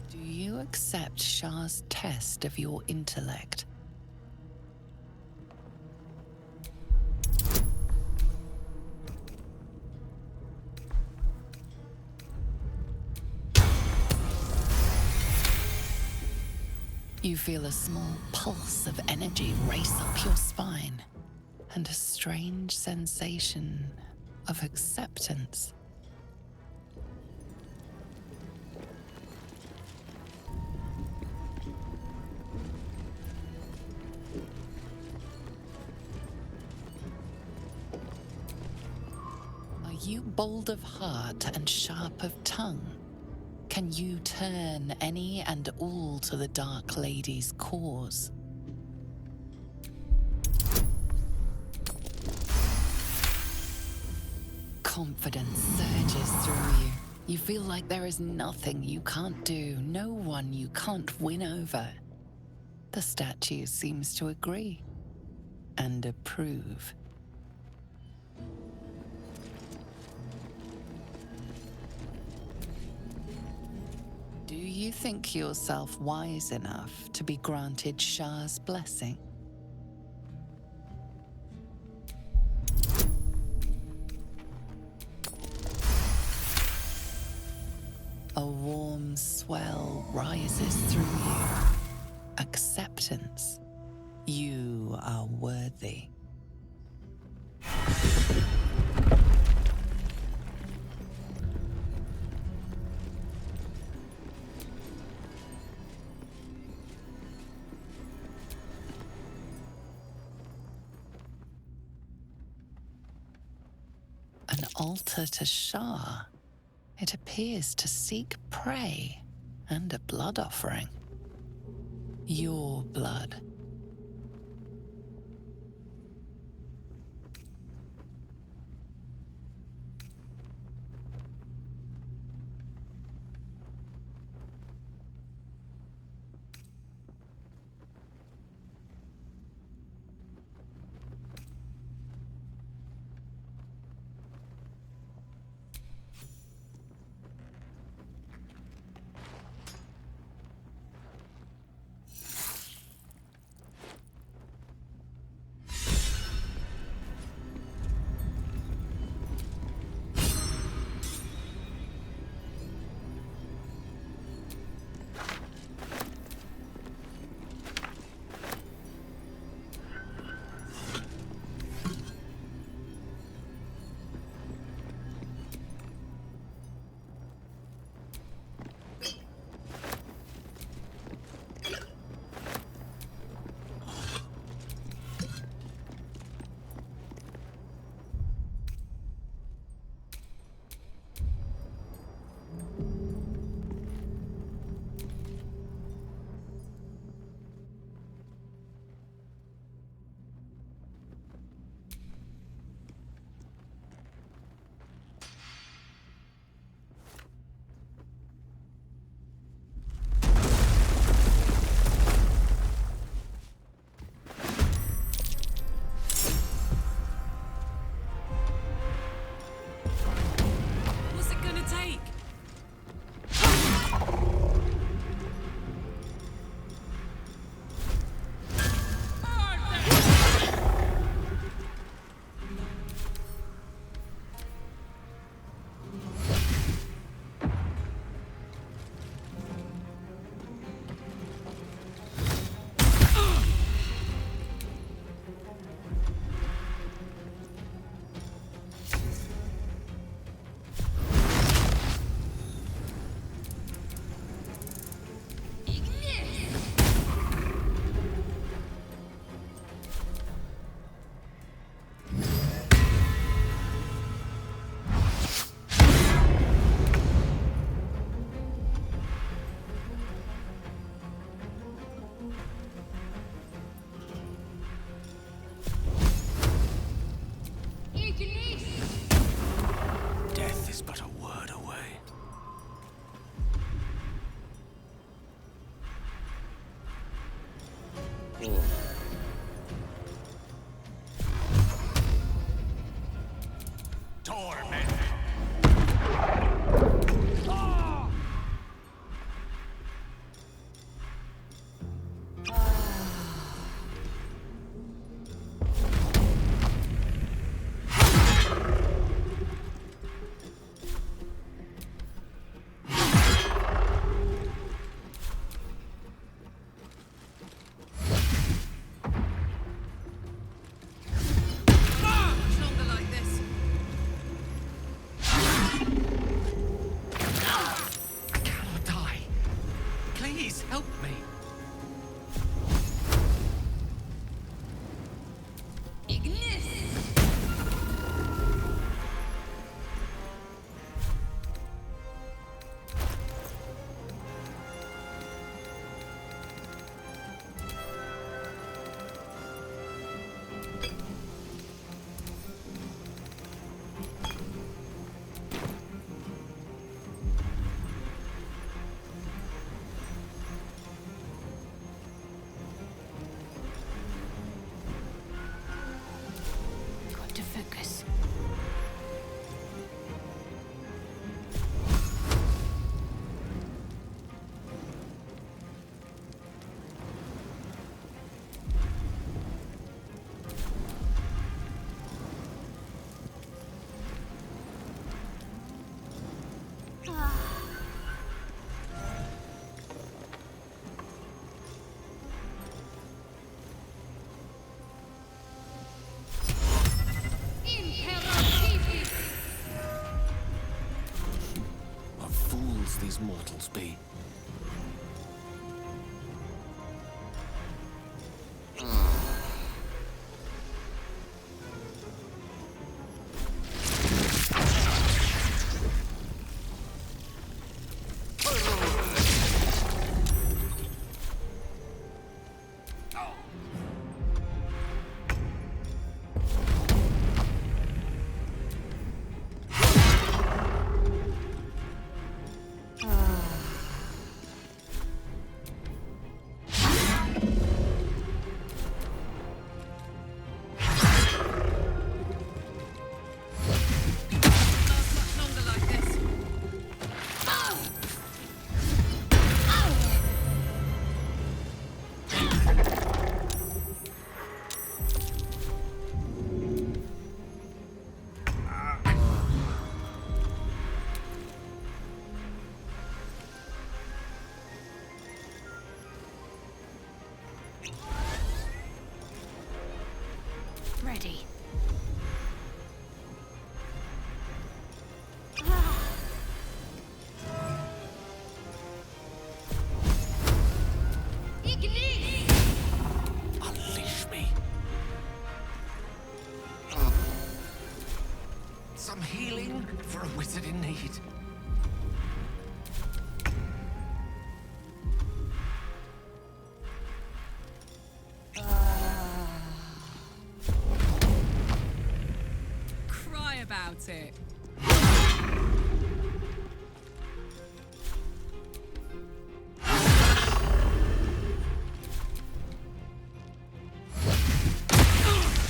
[SPEAKER 1] Do you accept Shah's test of your intellect? You feel a small pulse of energy race up your spine, and a strange sensation of acceptance. Are you bold of heart and sharp of tongue? Can you turn any and all to the Dark Lady's cause? Confidence surges through you. You feel like there is nothing you can't do, no one you can't win over. The statue seems to agree and approve. Do you think yourself wise enough to be granted Shah's blessing? A warm swell rises through you. Acceptance. You are worthy. An altar to Shah. It appears to seek prey and a blood offering. Your blood.
[SPEAKER 10] These mortals be?
[SPEAKER 12] Ready.
[SPEAKER 10] Unleash me. Some healing for a wizard in need.
[SPEAKER 8] About it.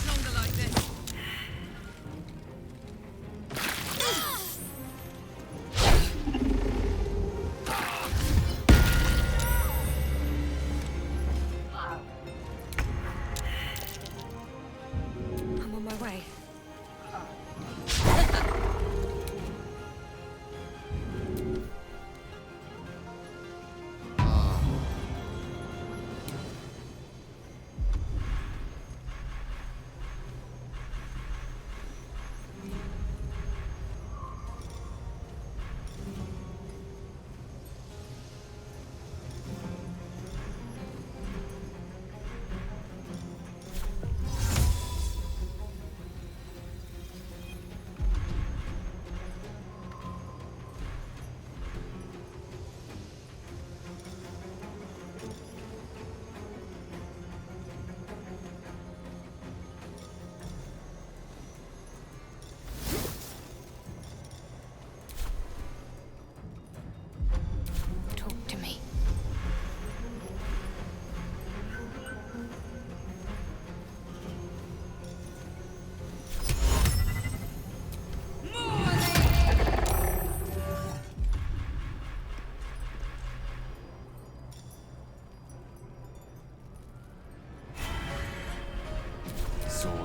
[SPEAKER 8] Longer like this.
[SPEAKER 17] I'm on my way.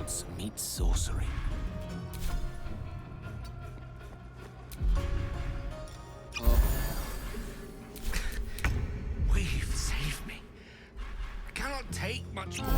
[SPEAKER 14] gods meet sorcery.
[SPEAKER 11] We've saved me. I cannot take much more.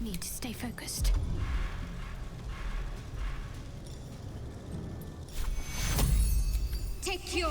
[SPEAKER 12] Need to stay focused. Take your...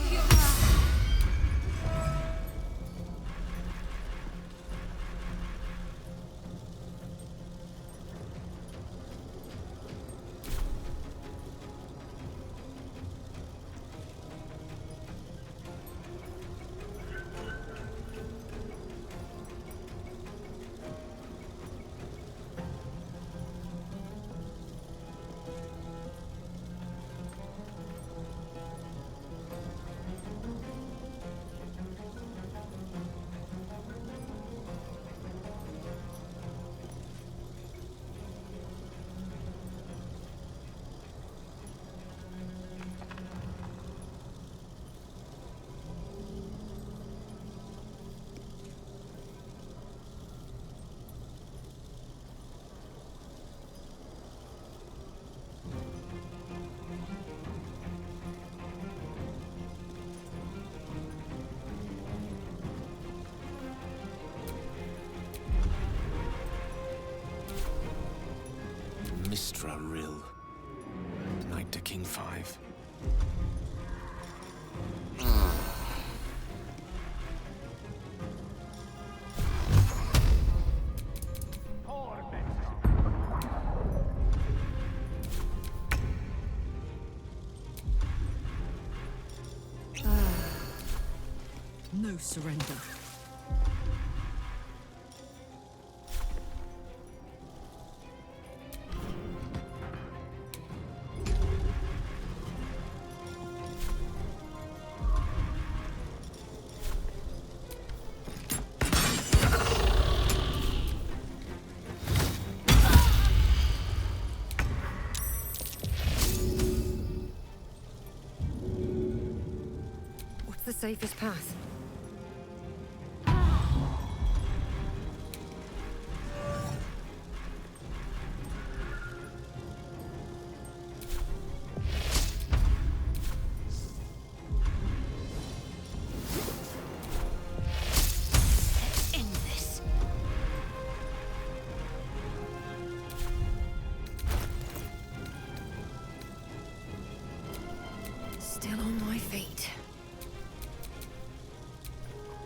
[SPEAKER 14] Mistra Rill. Knight to King 5.
[SPEAKER 8] No surrender.
[SPEAKER 17] The safest path.
[SPEAKER 12] End this.
[SPEAKER 17] Still on my feet.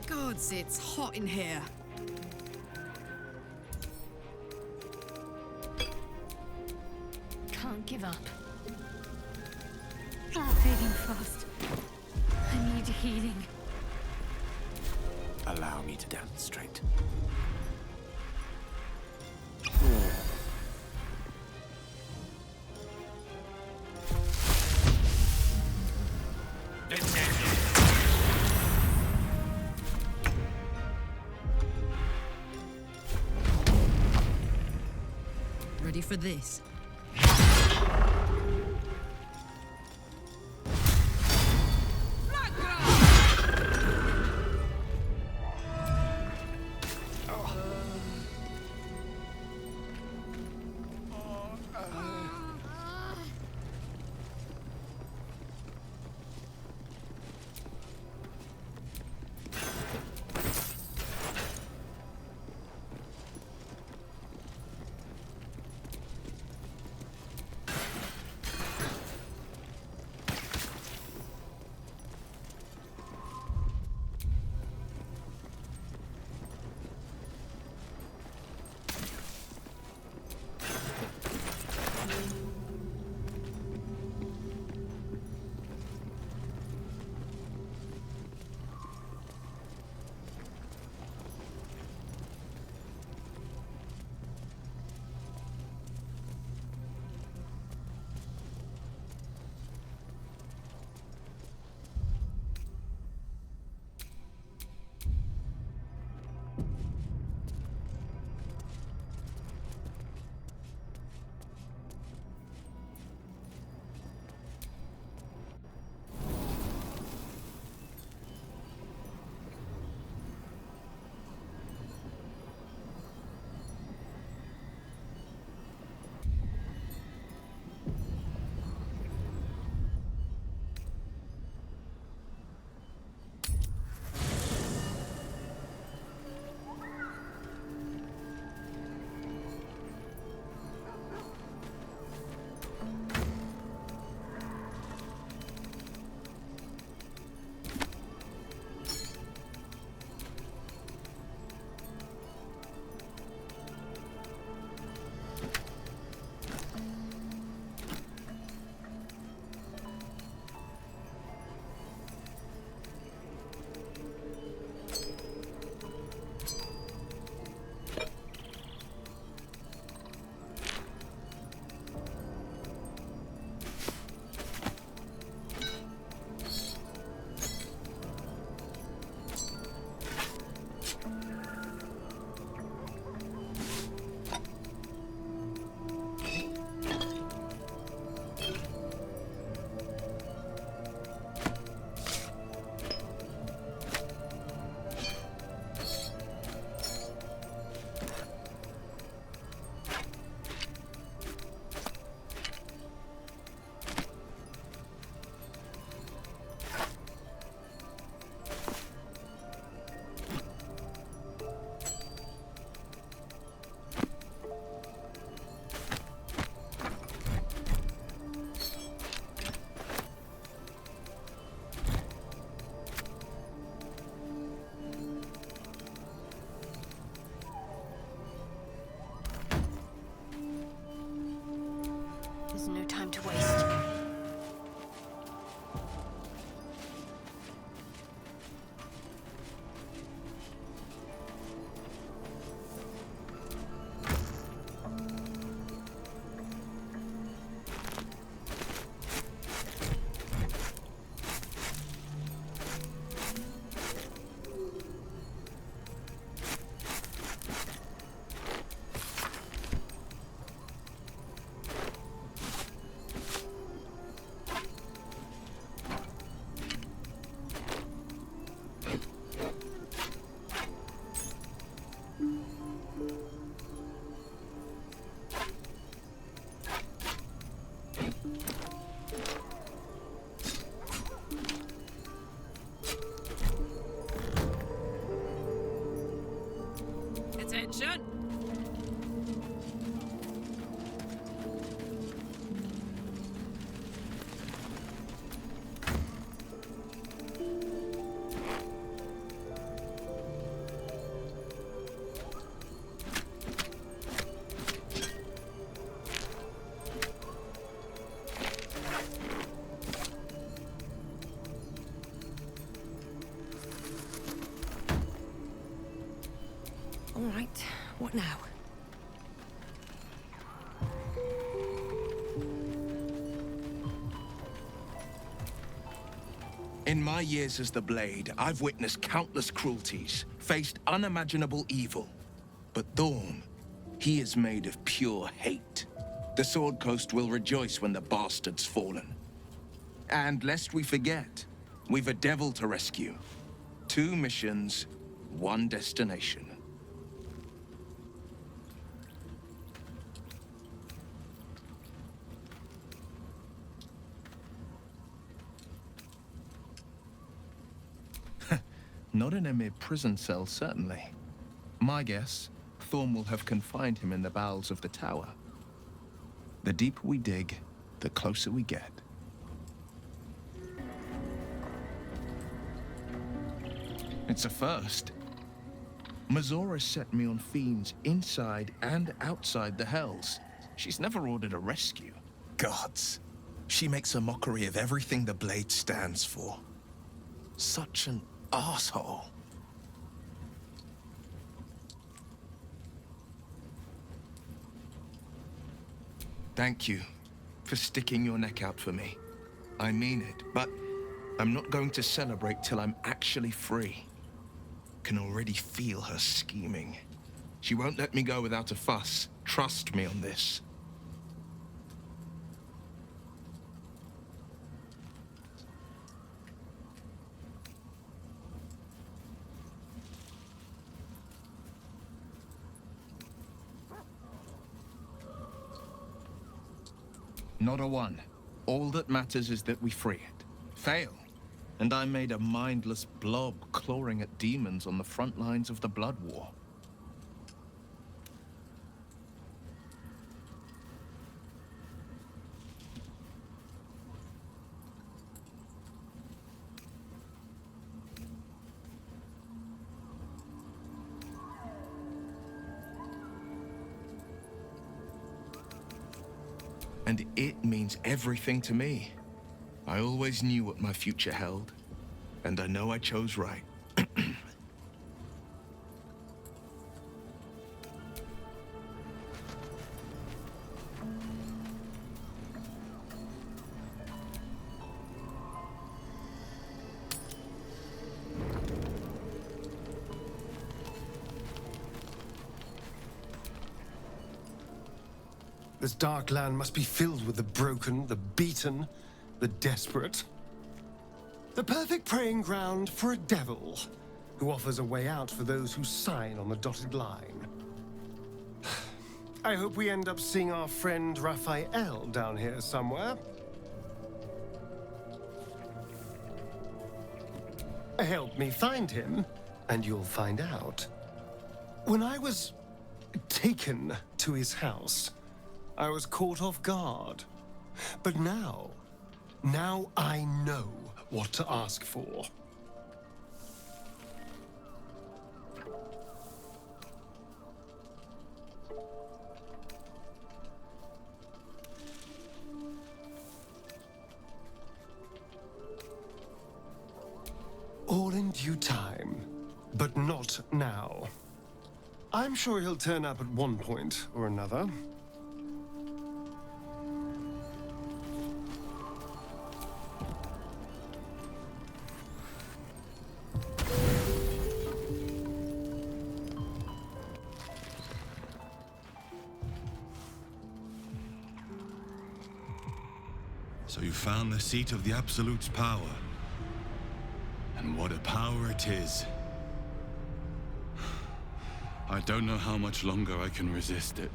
[SPEAKER 8] Gods, it's hot in here.
[SPEAKER 12] Can't give up. Fading fast. I need healing.
[SPEAKER 14] Allow me to demonstrate.
[SPEAKER 8] Ready for this?
[SPEAKER 17] All right, what now?
[SPEAKER 2] In my years as the Blade, I've witnessed countless cruelties, faced unimaginable evil. But Thorn, he is made of pure hate. The Sword Coast will rejoice when the bastard's fallen. And lest we forget, we've a devil to rescue. 2 missions, 1 destination.
[SPEAKER 10] Not in a mere prison cell, certainly. My guess, Thorn will have confined him in the bowels of the tower. The deeper we dig, the closer we get. It's a first. Mazora set me on fiends inside and outside the Hells. She's never ordered a rescue.
[SPEAKER 2] Gods. She makes a mockery of everything the Blade stands for. Such an asshole.
[SPEAKER 10] Thank you for sticking your neck out for me. I mean it, but I'm not going to celebrate till I'm actually free. Can already feel her scheming. She won't let me go without a fuss. Trust me on this. Not a one. All that matters is that we free it. Fail, and I'm made a mindless blob clawing at demons on the front lines of the Blood War. And it means everything to me. I always knew what my future held, and I know I chose right.
[SPEAKER 21] This dark land must be filled with the broken, the beaten, the desperate. The perfect preying ground for a devil who offers a way out for those who sign on the dotted line. I hope we end up seeing our friend Raphael down here somewhere. Help me find him, and you'll find out. When I was taken to his house, I was caught off guard. But now I know what to ask for. All in due time, but not now. I'm sure he'll turn up at one point or another.
[SPEAKER 4] So you found the seat of the Absolute's power. And what a power it is. I don't know how much longer I can resist it.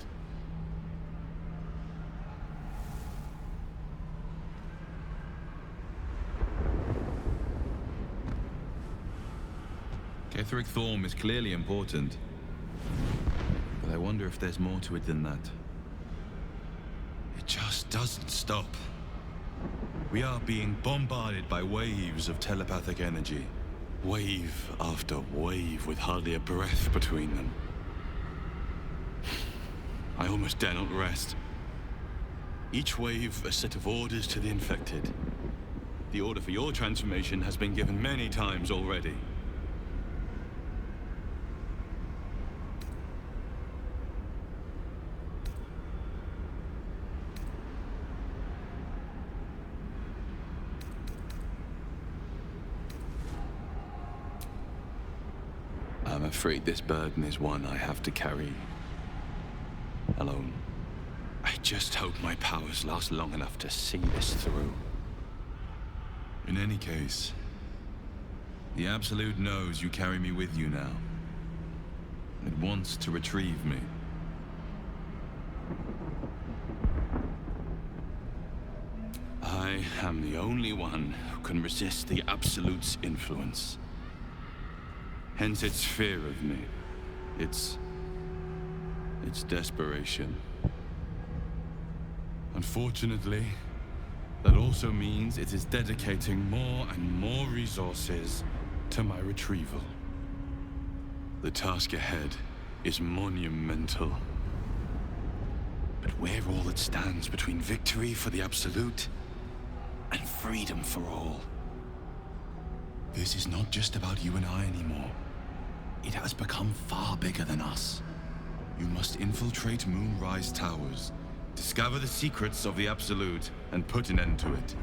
[SPEAKER 4] Ketheric Thorm is clearly important. But I wonder if there's more to it than that. It just doesn't stop. We are being bombarded by waves of telepathic energy. Wave after wave with hardly a breath between them. I almost dare not rest. Each wave a set of orders to the infected. The order for your transformation has been given many times already. afraid this burden is one I have to carry alone. I just hope my powers last long enough to see this through. In any case, the Absolute knows you carry me with you now. It wants to retrieve me. I am the only one who can resist the Absolute's influence. Hence its fear of me. Its desperation. Unfortunately, that also means it is dedicating more and more resources to my retrieval. The task ahead is monumental. But we're all that stands between victory for the Absolute and freedom for all. This is not just about you and I anymore. It has become far bigger than us. You must infiltrate Moonrise Towers, discover the secrets of the Absolute, and put an end to it.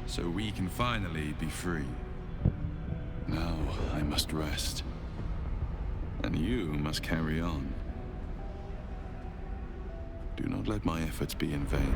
[SPEAKER 4] So we can finally be free. Now I must rest. And you must carry on. Do not let my efforts be in vain.